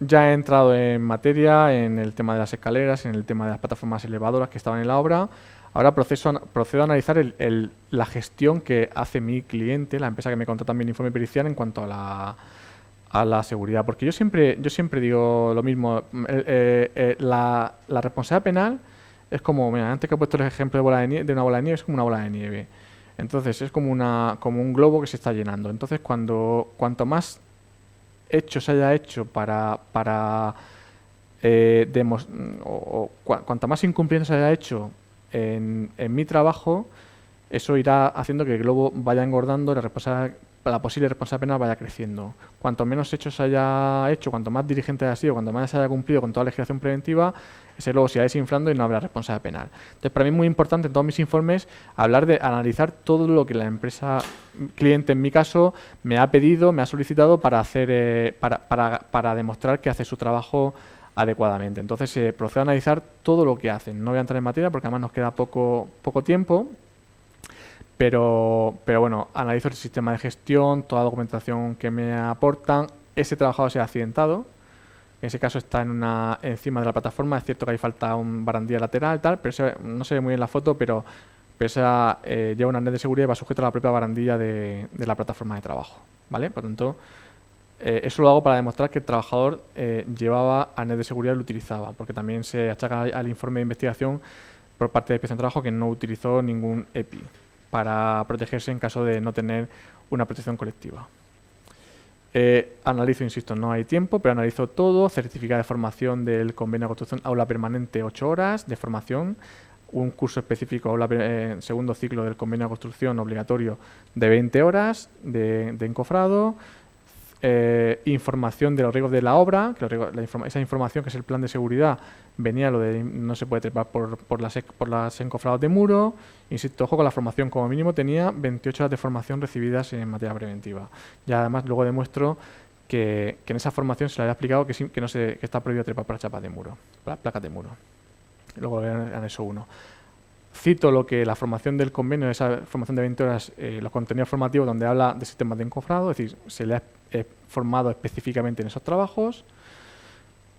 ya he entrado en materia en el tema de las escaleras, en el tema de las plataformas elevadoras que estaban en la obra. Ahora procedo a analizar la gestión que hace mi cliente, la empresa que me contrata en mi informe pericial en cuanto a la seguridad. Porque yo siempre digo lo mismo, la responsabilidad penal es como, mira, antes que he puesto el ejemplo de una bola de nieve, es como una bola de nieve. Entonces es como un globo que se está llenando. Entonces cuanto más hecho se haya hecho cuanto más incumplimiento se haya hecho en mi trabajo, eso irá haciendo que el globo vaya engordando, la posible responsabilidad penal vaya creciendo. Cuanto menos hechos se haya hecho, cuanto más dirigente haya sido, cuanto más se haya cumplido con toda la legislación preventiva, ese globo se irá desinflando y no habrá responsabilidad penal. Entonces, para mí es muy importante en todos mis informes analizar todo lo que la empresa cliente, en mi caso, me ha pedido, me ha solicitado para hacer, para demostrar que hace su trabajo adecuadamente. Entonces, procedo a analizar todo lo que hacen. No voy a entrar en materia porque además nos queda poco tiempo. Pero bueno, analizo el sistema de gestión, toda la documentación que me aportan. Ese trabajador se ha accidentado. En ese caso está encima de la plataforma. Es cierto que ahí falta un barandilla lateral, tal, pero no se ve muy bien en la foto, pero lleva un arnés de seguridad y va sujeto a la propia barandilla de la plataforma de trabajo. ¿Vale? Por lo tanto, eso lo hago para demostrar que el trabajador llevaba arnés de seguridad y lo utilizaba, porque también se achaca al informe de investigación por parte de Inspección de Trabajo que no utilizó ningún EPI para protegerse en caso de no tener una protección colectiva. Analizo, insisto, no hay tiempo, pero analizo todo, certificado de formación del convenio de construcción, aula permanente 8 horas de formación, un curso específico, segundo ciclo del convenio de construcción obligatorio de 20 horas de encofrado, información de los riesgos de la obra, que esa información que es el plan de seguridad venía lo de no se puede trepar por las encofrados de muro. Insisto, ojo con la formación, como mínimo tenía 28 horas de formación recibidas en materia preventiva. Y además luego demuestro que en esa formación se le había explicado que está prohibido trepar por las chapas de muro, por las placas de muro. Luego en anexo 1. Cito lo que la formación del convenio, esa formación de 20 horas, los contenidos formativos donde habla de sistemas de encofrado, es decir, se le ha formado específicamente en esos trabajos,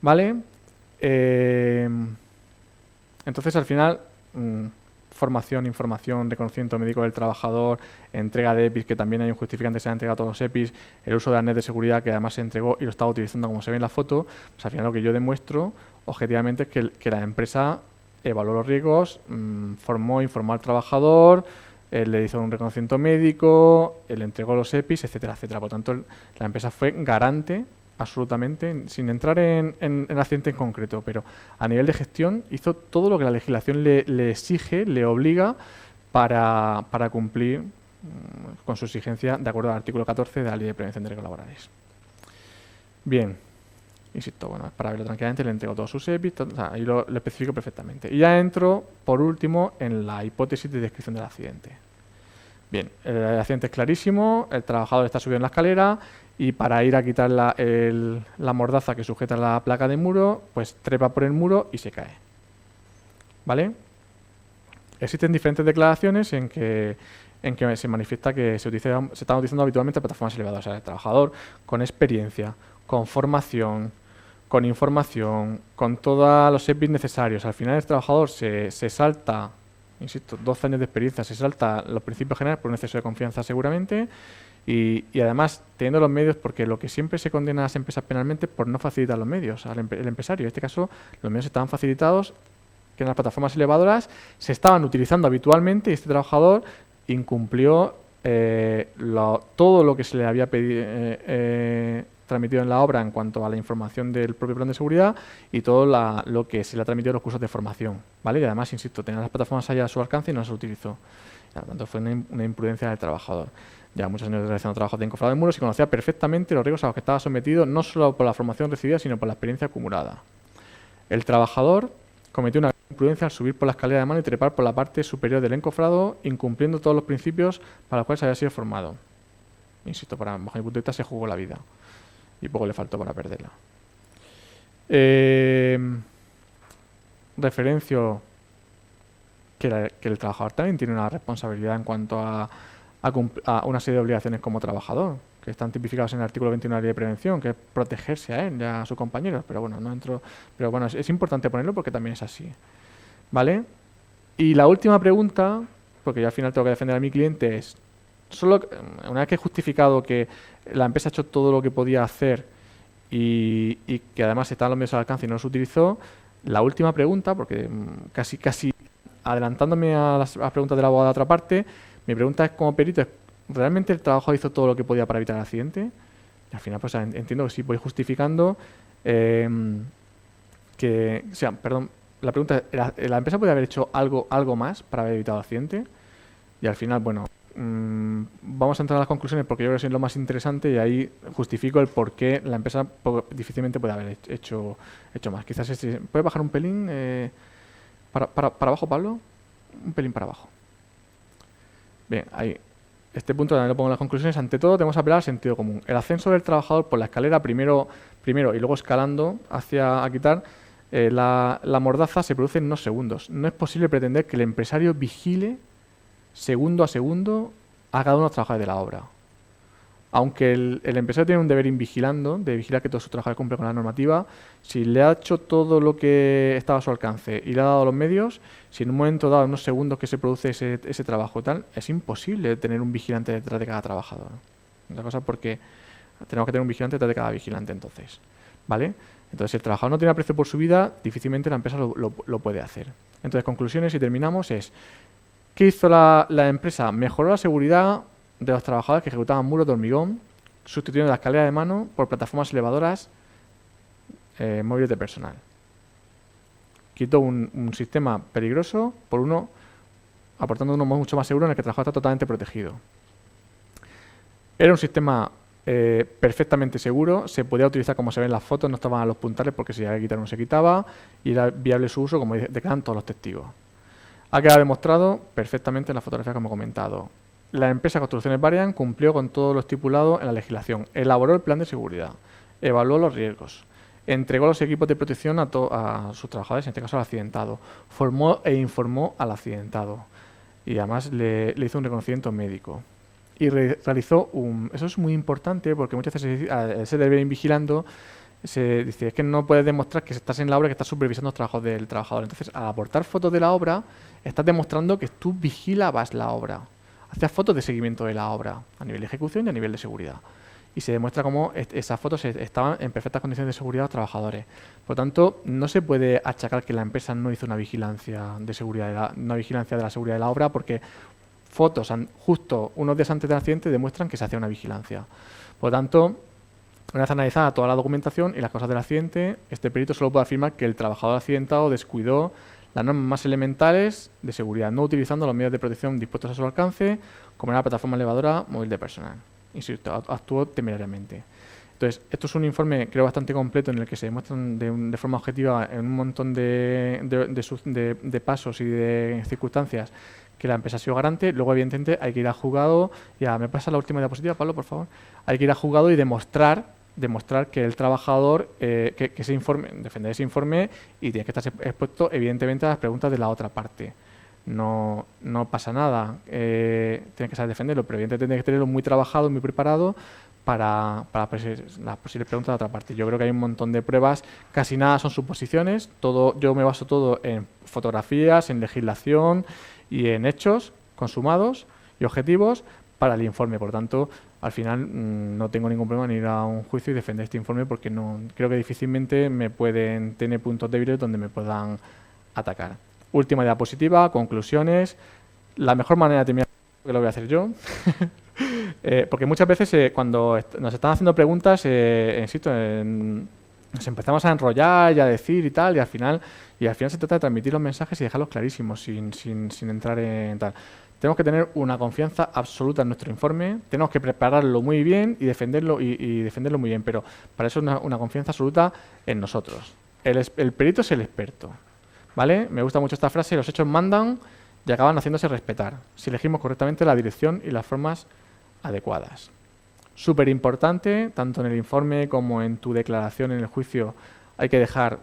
¿vale? Entonces, al final, formación, información, reconocimiento médico del trabajador, entrega de EPIs, que también hay un justificante que se ha entregado a todos los EPIs, el uso de arnés de seguridad, que además se entregó y lo estaba utilizando como se ve en la foto. Pues al final lo que yo demuestro objetivamente es que la empresa evaluó los riesgos, informó al trabajador, le hizo un reconocimiento médico, le entregó los EPIs, etcétera, etcétera. Por tanto, la empresa fue garante, absolutamente, sin entrar en el accidente en concreto, pero a nivel de gestión hizo todo lo que la legislación le exige, le obliga para cumplir con su exigencia de acuerdo al artículo 14 de la Ley de Prevención de Riesgos Laborales. Bien. Insisto, bueno, para verlo tranquilamente le entrego todos sus EPIs, ahí lo especifico perfectamente. Y ya entro, por último, en la hipótesis de descripción del accidente. Bien, el accidente es clarísimo, el trabajador está subiendo en la escalera y para ir a quitar la mordaza que sujeta la placa de muro, pues trepa por el muro y se cae. ¿Vale? Existen diferentes declaraciones en que se manifiesta que se están utilizando habitualmente plataformas elevadas. O sea, el trabajador con experiencia, con formación, con información, con todos los EPIs necesarios. Al final el trabajador se salta, insisto, 12 años de experiencia, se salta los principios generales por un exceso de confianza seguramente y además teniendo los medios, porque lo que siempre se condena a las empresas penalmente por no facilitar los medios al empresario. En este caso los medios estaban facilitados, que en las plataformas elevadoras se estaban utilizando habitualmente y este trabajador incumplió todo lo que se le había transmitido en la obra en cuanto a la información del propio plan de seguridad y todo lo que se le ha transmitido en los cursos de formación, ¿vale? Y además, insisto, tenía las plataformas allá a su alcance y no se utilizó. Por lo tanto, fue una imprudencia del trabajador. Ya muchos años realizando trabajos de encofrado de muros y conocía perfectamente los riesgos a los que estaba sometido, no solo por la formación recibida, sino por la experiencia acumulada. El trabajador cometió una imprudencia al subir por la escalera de mano y trepar por la parte superior del encofrado, incumpliendo todos los principios para los cuales había sido formado. Insisto, bajo mi punto de vista, se jugó la vida y poco le faltó para perderla. Referencio que el trabajador también tiene una responsabilidad en cuanto a una serie de obligaciones como trabajador, que están tipificadas en el artículo 21 de la Ley de Prevención, que es protegerse a él y a sus compañeros, pero bueno, no entro. Pero bueno, es importante ponerlo porque también es así. ¿Vale? Y la última pregunta, porque yo al final tengo que defender a mi cliente, es, una vez que he justificado que la empresa ha hecho todo lo que podía hacer y que además estaban los medios al alcance y no los utilizó, la última pregunta, porque casi adelantándome a las preguntas del abogado de la otra parte, mi pregunta es como perito, ¿realmente el trabajador hizo todo lo que podía para evitar el accidente? Y al final pues entiendo que sí voy justificando la pregunta es, ¿la empresa puede haber hecho algo más para haber evitado el accidente? Y al final, bueno, vamos a entrar a las conclusiones porque yo creo que es lo más interesante y ahí justifico el por qué la empresa difícilmente puede haber hecho más. Quizás ¿puede bajar un pelín para abajo, Pablo? Un pelín para abajo. Bien, ahí. Este punto también lo pongo en las conclusiones. Ante todo, tenemos que apelar al sentido común. El ascenso del trabajador por la escalera primero y luego escalando a quitar la mordaza se produce en unos segundos. No es posible pretender que el empresario vigile segundo a segundo a cada uno de los trabajadores de la obra. Aunque el empresario tiene un deber invigilando, de vigilar que todos sus trabajadores cumplen con la normativa, si le ha hecho todo lo que estaba a su alcance y le ha dado los medios, si en un momento dado, en unos segundos que se produce ese trabajo tal, es imposible tener un vigilante detrás de cada trabajador. Otra cosa porque tenemos que tener un vigilante detrás de cada vigilante entonces. ¿Vale? Entonces, si el trabajador no tiene aprecio por su vida, difícilmente la empresa lo puede hacer. Entonces, conclusiones y terminamos es, ¿qué hizo la empresa? Mejoró la seguridad de los trabajadores que ejecutaban muros de hormigón, sustituyendo la escalera de mano por plataformas elevadoras móviles de personal. Quitó un sistema peligroso por uno, aportando uno mucho más seguro en el que el trabajador está totalmente protegido. Era un sistema perfectamente seguro, se podía utilizar como se ve en las fotos, no estaban a los puntales porque si había que quitar no se quitaba y era viable su uso como declaran todos los testigos. Ha quedado demostrado perfectamente en la fotografía como he comentado. La empresa Construcciones Varian cumplió con todo lo estipulado en la legislación, elaboró el plan de seguridad, evaluó los riesgos, entregó los equipos de protección a sus trabajadores, en este caso al accidentado, formó e informó al accidentado y además le hizo un reconocimiento médico. Y realizó eso es muy importante porque muchas veces se debe ir vigilando, se dice es que no puedes demostrar que estás en la obra, que estás supervisando los trabajos del trabajador. Entonces, al aportar fotos de la obra, estás demostrando que tú vigilabas la obra. Hacías fotos de seguimiento de la obra a nivel de ejecución y a nivel de seguridad. Y se demuestra cómo esas fotos estaban en perfectas condiciones de seguridad a los trabajadores. Por lo tanto, no se puede achacar que la empresa no hizo una vigilancia de seguridad de la seguridad de la obra porque fotos justo unos días antes del accidente demuestran que se hacía una vigilancia. Por lo tanto, una vez analizada toda la documentación y las causas del accidente, este perito solo puede afirmar que el trabajador accidentado descuidó las normas más elementales de seguridad, no utilizando los medios de protección dispuestos a su alcance, como era la plataforma elevadora móvil de personal. Insisto, actuó temerariamente. Entonces, esto es un informe, creo, bastante completo en el que se demuestran de forma objetiva en un montón de pasos y de circunstancias que la empresa ha sido garante. Luego, evidentemente, hay que ir a juzgado. Ya, me pasa la última diapositiva, Pablo, por favor. Hay que ir a juzgado y demostrar que el trabajador, que ese informe, defender ese informe y tiene que estar expuesto, evidentemente, a las preguntas de la otra parte. No pasa nada, tiene que saber defenderlo, pero evidentemente tiene que tenerlo muy trabajado, muy preparado para las posibles preguntas de la otra parte. Yo creo que hay un montón de pruebas, casi nada son suposiciones, yo me baso todo en fotografías, en legislación y en hechos consumados y objetivos para el informe. Por lo tanto, al final no tengo ningún problema en ir a un juicio y defender este informe porque no creo que difícilmente me pueden tener puntos débiles donde me puedan atacar. Última diapositiva, conclusiones. La mejor manera de terminar que lo voy a hacer yo. Porque muchas veces cuando nos están haciendo preguntas, insisto, nos empezamos a enrollar y a decir y tal, y al final se trata de transmitir los mensajes y dejarlos clarísimos, sin entrar en tal. Tenemos que tener una confianza absoluta en nuestro informe, tenemos que prepararlo muy bien y defenderlo defenderlo muy bien, pero para eso una confianza absoluta en nosotros. El perito es el experto, ¿vale? Me gusta mucho esta frase: los hechos mandan y acaban haciéndose respetar, si elegimos correctamente la dirección y las formas adecuadas. Súper importante, tanto en el informe como en tu declaración en el juicio, hay que dejar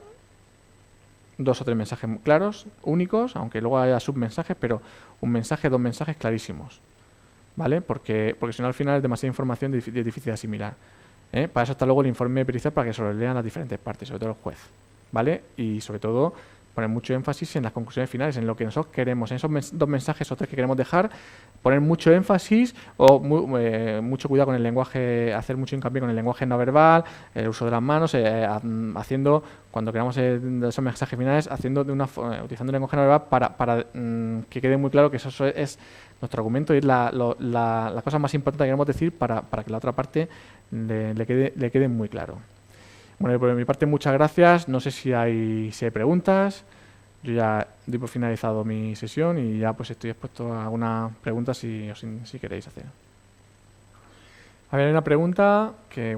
2 o 3 mensajes claros, únicos, aunque luego haya submensajes, pero un mensaje, 2 mensajes clarísimos, ¿vale? Porque si no, al final es demasiada información y es difícil de asimilar. Para eso está luego el informe pericial, para que se lo lean las diferentes partes, sobre todo el juez, ¿vale? Y sobre todo poner mucho énfasis en las conclusiones finales, en lo que nosotros queremos, en esos 2 mensajes o 3 que queremos dejar, poner mucho énfasis o mucho cuidado con el lenguaje, hacer mucho hincapié con el lenguaje no verbal, el uso de las manos, haciendo, cuando queramos esos mensajes finales, utilizando el lenguaje no verbal para que quede muy claro que eso es nuestro argumento y es la cosa más importante que queremos decir para que la otra parte le quede muy claro. Bueno, por mi parte, muchas gracias. No sé si hay preguntas. Yo ya doy por finalizado mi sesión y ya pues estoy expuesto a algunas preguntas si queréis hacer. A ver, hay una pregunta que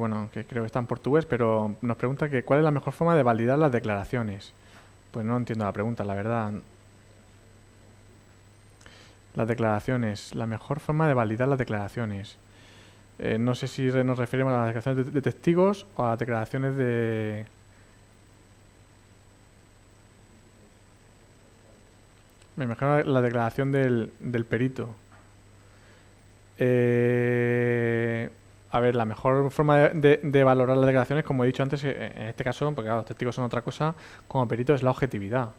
creo que está en portugués, pero nos pregunta que ¿cuál es la mejor forma de validar las declaraciones? Pues no entiendo la pregunta, la verdad. Las declaraciones, la mejor forma de validar las declaraciones. No sé si nos referimos a las declaraciones de testigos o a las declaraciones de... Me imagino la declaración del perito. A ver, la mejor forma de valorar las declaraciones, como he dicho antes, en este caso, porque claro, los testigos son otra cosa, como perito es la objetividad.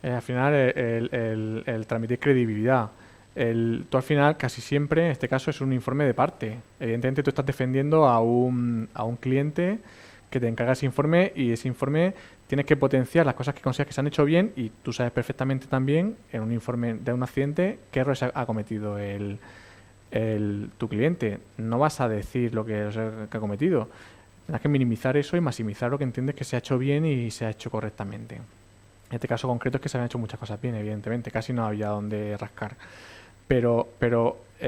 Al final, el transmitir credibilidad. Tú al final, casi siempre, en este caso, es un informe de parte. Evidentemente, tú estás defendiendo a un cliente que te encarga ese informe y ese informe tienes que potenciar las cosas que consideras que se han hecho bien y tú sabes perfectamente también, en un informe de un accidente, qué errores ha cometido tu cliente. No vas a decir lo que ha cometido. Tienes que minimizar eso y maximizar lo que entiendes que se ha hecho bien y se ha hecho correctamente. En este caso concreto es que se han hecho muchas cosas bien, evidentemente. Casi no había donde rascar. Pero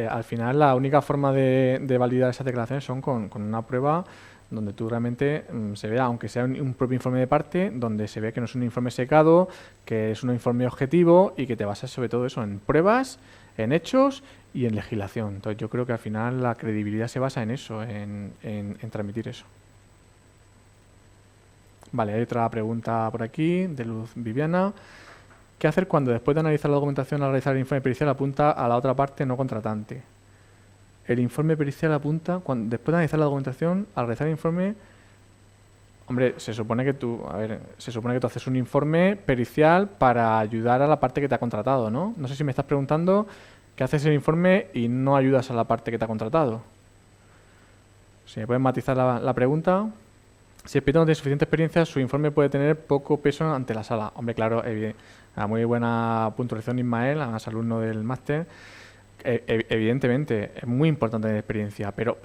al final la única forma de validar esas declaraciones son con una prueba donde tú realmente se vea, aunque sea un propio informe de parte, donde se ve que no es un informe secado, que es un informe objetivo y que te basas sobre todo eso en pruebas, en hechos y en legislación. Entonces yo creo que al final la credibilidad se basa en eso, en transmitir eso. Vale, hay otra pregunta por aquí de Luz Viviana. ¿Qué hacer cuando después de analizar la documentación al realizar el informe pericial apunta a la otra parte no contratante? El informe pericial apunta, después de analizar la documentación al realizar el informe... Hombre, se supone que tú haces un informe pericial para ayudar a la parte que te ha contratado, ¿no? No sé si me estás preguntando que haces el informe y no ayudas a la parte que te ha contratado. Si me puedes matizar la pregunta... Si el perito no tiene suficiente experiencia, su informe puede tener poco peso ante la sala. Hombre, claro, muy buena puntualización, Ismael, además alumno del máster. Evidentemente, es muy importante tener experiencia, pero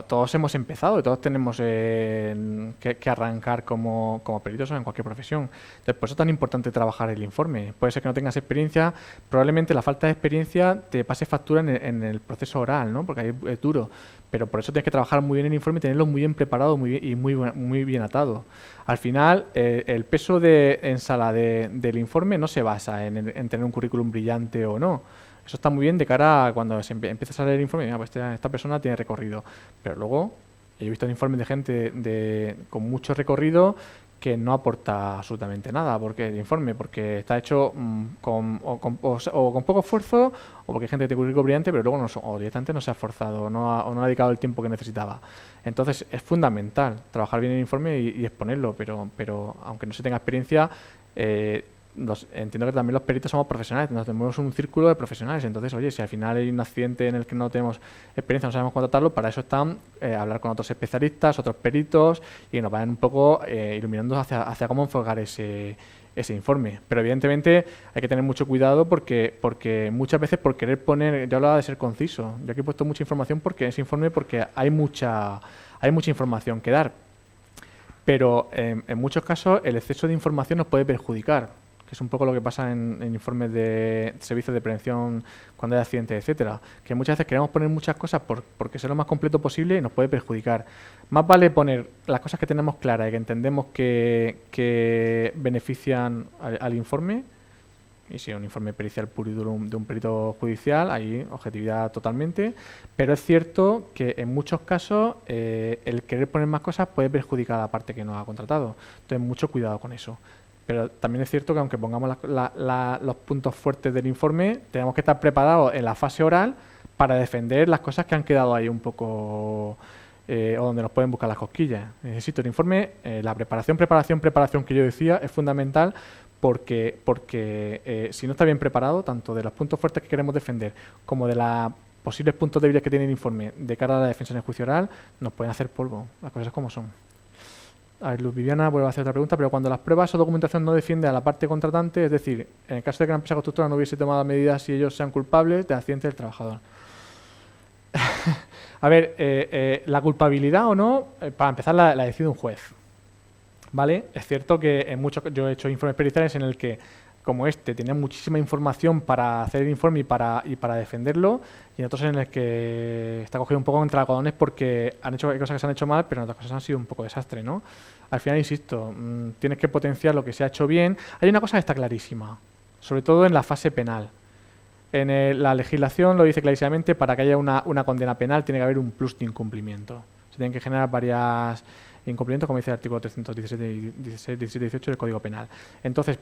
todos hemos empezado y todos tenemos que arrancar como peritos o en cualquier profesión. Entonces, por eso es tan importante trabajar el informe. Puede ser que no tengas experiencia, probablemente la falta de experiencia te pase factura en el proceso oral, ¿no? Porque ahí es duro. Pero por eso tienes que trabajar muy bien el informe y tenerlo muy bien preparado y muy bien atado. Al final, el peso en sala del informe no se basa en tener un currículum brillante o no. Eso está muy bien de cara a cuando empiezas a leer el informe, mira, pues esta persona tiene recorrido. Pero luego, he visto informes de gente con mucho recorrido que no aporta absolutamente nada porque está hecho con poco esfuerzo o porque hay gente que tiene currículum brillante pero luego o directamente no se ha esforzado o no ha dedicado el tiempo que necesitaba. Entonces es fundamental trabajar bien el informe y exponerlo, pero aunque no se tenga experiencia, entiendo que también los peritos somos profesionales, nos tenemos un círculo de profesionales. Entonces, oye, si al final hay un accidente en el que no tenemos experiencia, no sabemos contratarlo, para eso están hablar con otros especialistas, otros peritos y nos vayan un poco iluminando hacia cómo enfocar ese ese informe. Pero evidentemente hay que tener mucho cuidado porque muchas veces por querer poner, yo hablaba de ser conciso, yo aquí he puesto mucha información porque ese informe porque hay mucha información que dar. Pero en muchos casos el exceso de información nos puede perjudicar, que es un poco lo que pasa en informes de servicios de prevención cuando hay accidentes, etcétera, que muchas veces queremos poner muchas cosas porque sea lo más completo posible y nos puede perjudicar. Más vale poner las cosas que tenemos claras y que entendemos que benefician al informe, y si es un informe pericial puro y duro de un perito judicial, hay objetividad totalmente, pero es cierto que en muchos casos el querer poner más cosas puede perjudicar a la parte que nos ha contratado. Entonces, mucho cuidado con eso. Pero también es cierto que aunque pongamos los puntos fuertes del informe, tenemos que estar preparados en la fase oral para defender las cosas que han quedado ahí un poco o donde nos pueden buscar las cosquillas. Necesito el informe, la preparación que yo decía es fundamental porque si no está bien preparado, tanto de los puntos fuertes que queremos defender como de los posibles puntos débiles que tiene el informe de cara a la defensa en el juicio oral, nos pueden hacer polvo, las cosas como son. A ver, Luz Viviana vuelve a hacer otra pregunta, pero cuando las pruebas o documentación no defiende a la parte contratante, es decir, en el caso de que la empresa constructora no hubiese tomado medidas si ellos sean culpables del accidente del trabajador. A ver, la culpabilidad o no, para empezar la decide un juez, ¿vale? Es cierto que en yo he hecho informes periciales en el que, como tenía muchísima información para hacer el informe y para defenderlo, y en otros en el que está cogido un poco entre algodones porque hay cosas que se han hecho mal, pero en otras cosas han sido un poco desastre, ¿no? Al final, insisto, tienes que potenciar lo que se ha hecho bien. Hay una cosa que está clarísima, sobre todo en la fase penal. La legislación lo dice clarísimamente, para que haya una condena penal tiene que haber un plus de incumplimiento. Se tienen que generar varias incumplimientos, como dice el artículo 317, 16, 17 y 18 del Código Penal. Entonces,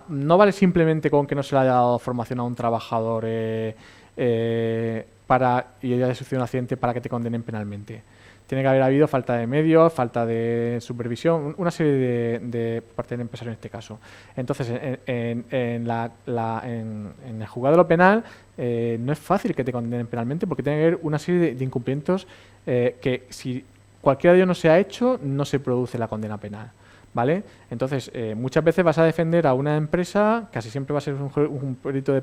no vale simplemente con que no se le haya dado formación a un trabajador y haya sucedido un accidente para que te condenen penalmente. Tiene que haber habido falta de medios, falta de supervisión, una serie de parte del empresario en este caso. Entonces, en el juzgado de lo penal no es fácil que te condenen penalmente porque tiene que haber una serie de incumplimientos que si cualquiera de ellos no se ha hecho, no se produce la condena penal, ¿vale? Entonces, muchas veces vas a defender a una empresa, casi siempre va a ser un perito de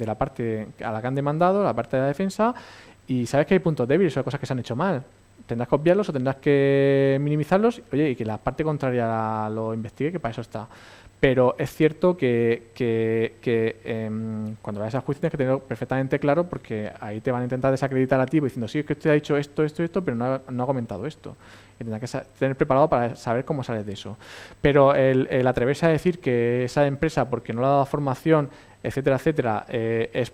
la parte a la que han demandado, la parte de la defensa, y sabes que hay puntos débiles o cosas que se han hecho mal. Tendrás que obviarlos o tendrás que minimizarlos, oye, y que la parte contraria lo investigue, que para eso está. Pero es cierto que cuando vayas a juicio tienes que tenerlo perfectamente claro porque ahí te van a intentar desacreditar a ti diciendo, sí, es que usted ha dicho esto, pero no ha comentado esto. Y tendrás que tener preparado para saber cómo sales de eso. Pero el atreverse a decir que esa empresa, porque no le ha dado formación, etcétera, etcétera, es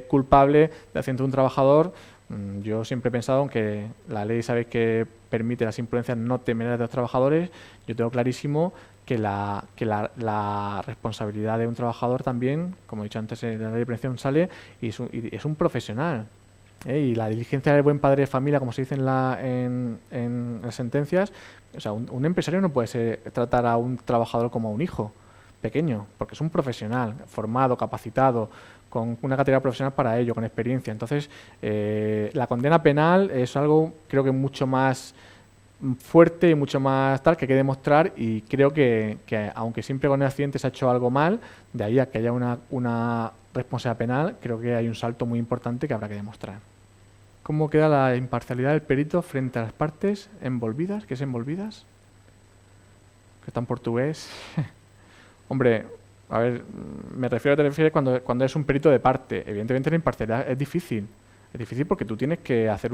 culpable de accidente de un trabajador. Yo siempre he pensado, aunque la ley sabéis que permite las imprudencias no temerarias de los trabajadores, yo tengo clarísimo que la responsabilidad de un trabajador también, como he dicho antes, en la ley de prevención sale y es un profesional. Y la diligencia del buen padre de familia, como se dice en las sentencias, o sea, un empresario no puede tratar a un trabajador como a un hijo pequeño, porque es un profesional formado, capacitado, con una categoría profesional para ello, con experiencia. Entonces, la condena penal es algo, creo que mucho más fuerte y mucho más tal que hay que demostrar, y creo que aunque siempre con el accidente se ha hecho algo mal, de ahí a que haya una responsabilidad penal, creo que hay un salto muy importante que habrá que demostrar. ¿Cómo queda la imparcialidad del perito frente a las partes envolvidas? ¿Qué es envolvidas? ¿Qué está en portugués? Hombre, a ver, te refieres cuando eres un perito de parte. Evidentemente la imparcialidad es difícil. Es difícil porque tú tienes que hacer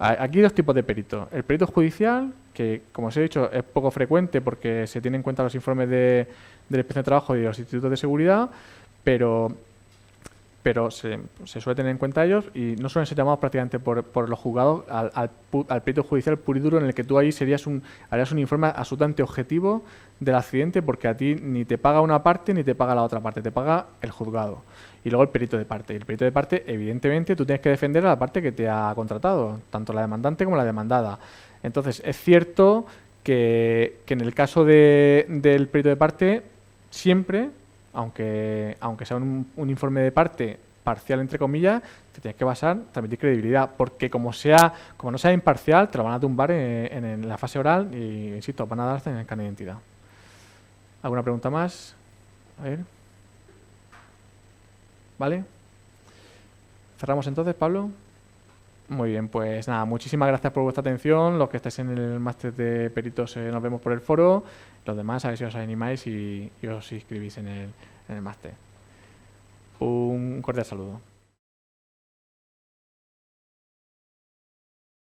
Aquí hay dos tipos de peritos. El perito judicial, que como os he dicho es poco frecuente porque se tienen en cuenta los informes de la Inspección de Trabajo y de los institutos de seguridad, pero se suele tener en cuenta ellos y no suelen ser llamados prácticamente por los juzgados al perito judicial puro y duro, en el que tú ahí harías un informe absolutamente objetivo del accidente, porque a ti ni te paga una parte ni te paga la otra parte, te paga el juzgado. Y luego el perito de parte. Y el perito de parte, evidentemente, tú tienes que defender a la parte que te ha contratado, tanto la demandante como la demandada. Entonces, es cierto que en el caso del perito de parte, siempre, aunque sea un informe de parte parcial, entre comillas, te tienes que basar, transmitir credibilidad, porque como no sea imparcial, te lo van a tumbar en la fase oral y, insisto, van a darte en el carnet de identidad. ¿Alguna pregunta más? A ver. ¿Vale? ¿Cerramos entonces, Pablo? Muy bien, pues nada, muchísimas gracias por vuestra atención. Los que estáis en el máster de peritos, nos vemos por el foro. Los demás, a ver si os animáis y os inscribís en el máster. Un cordial saludo.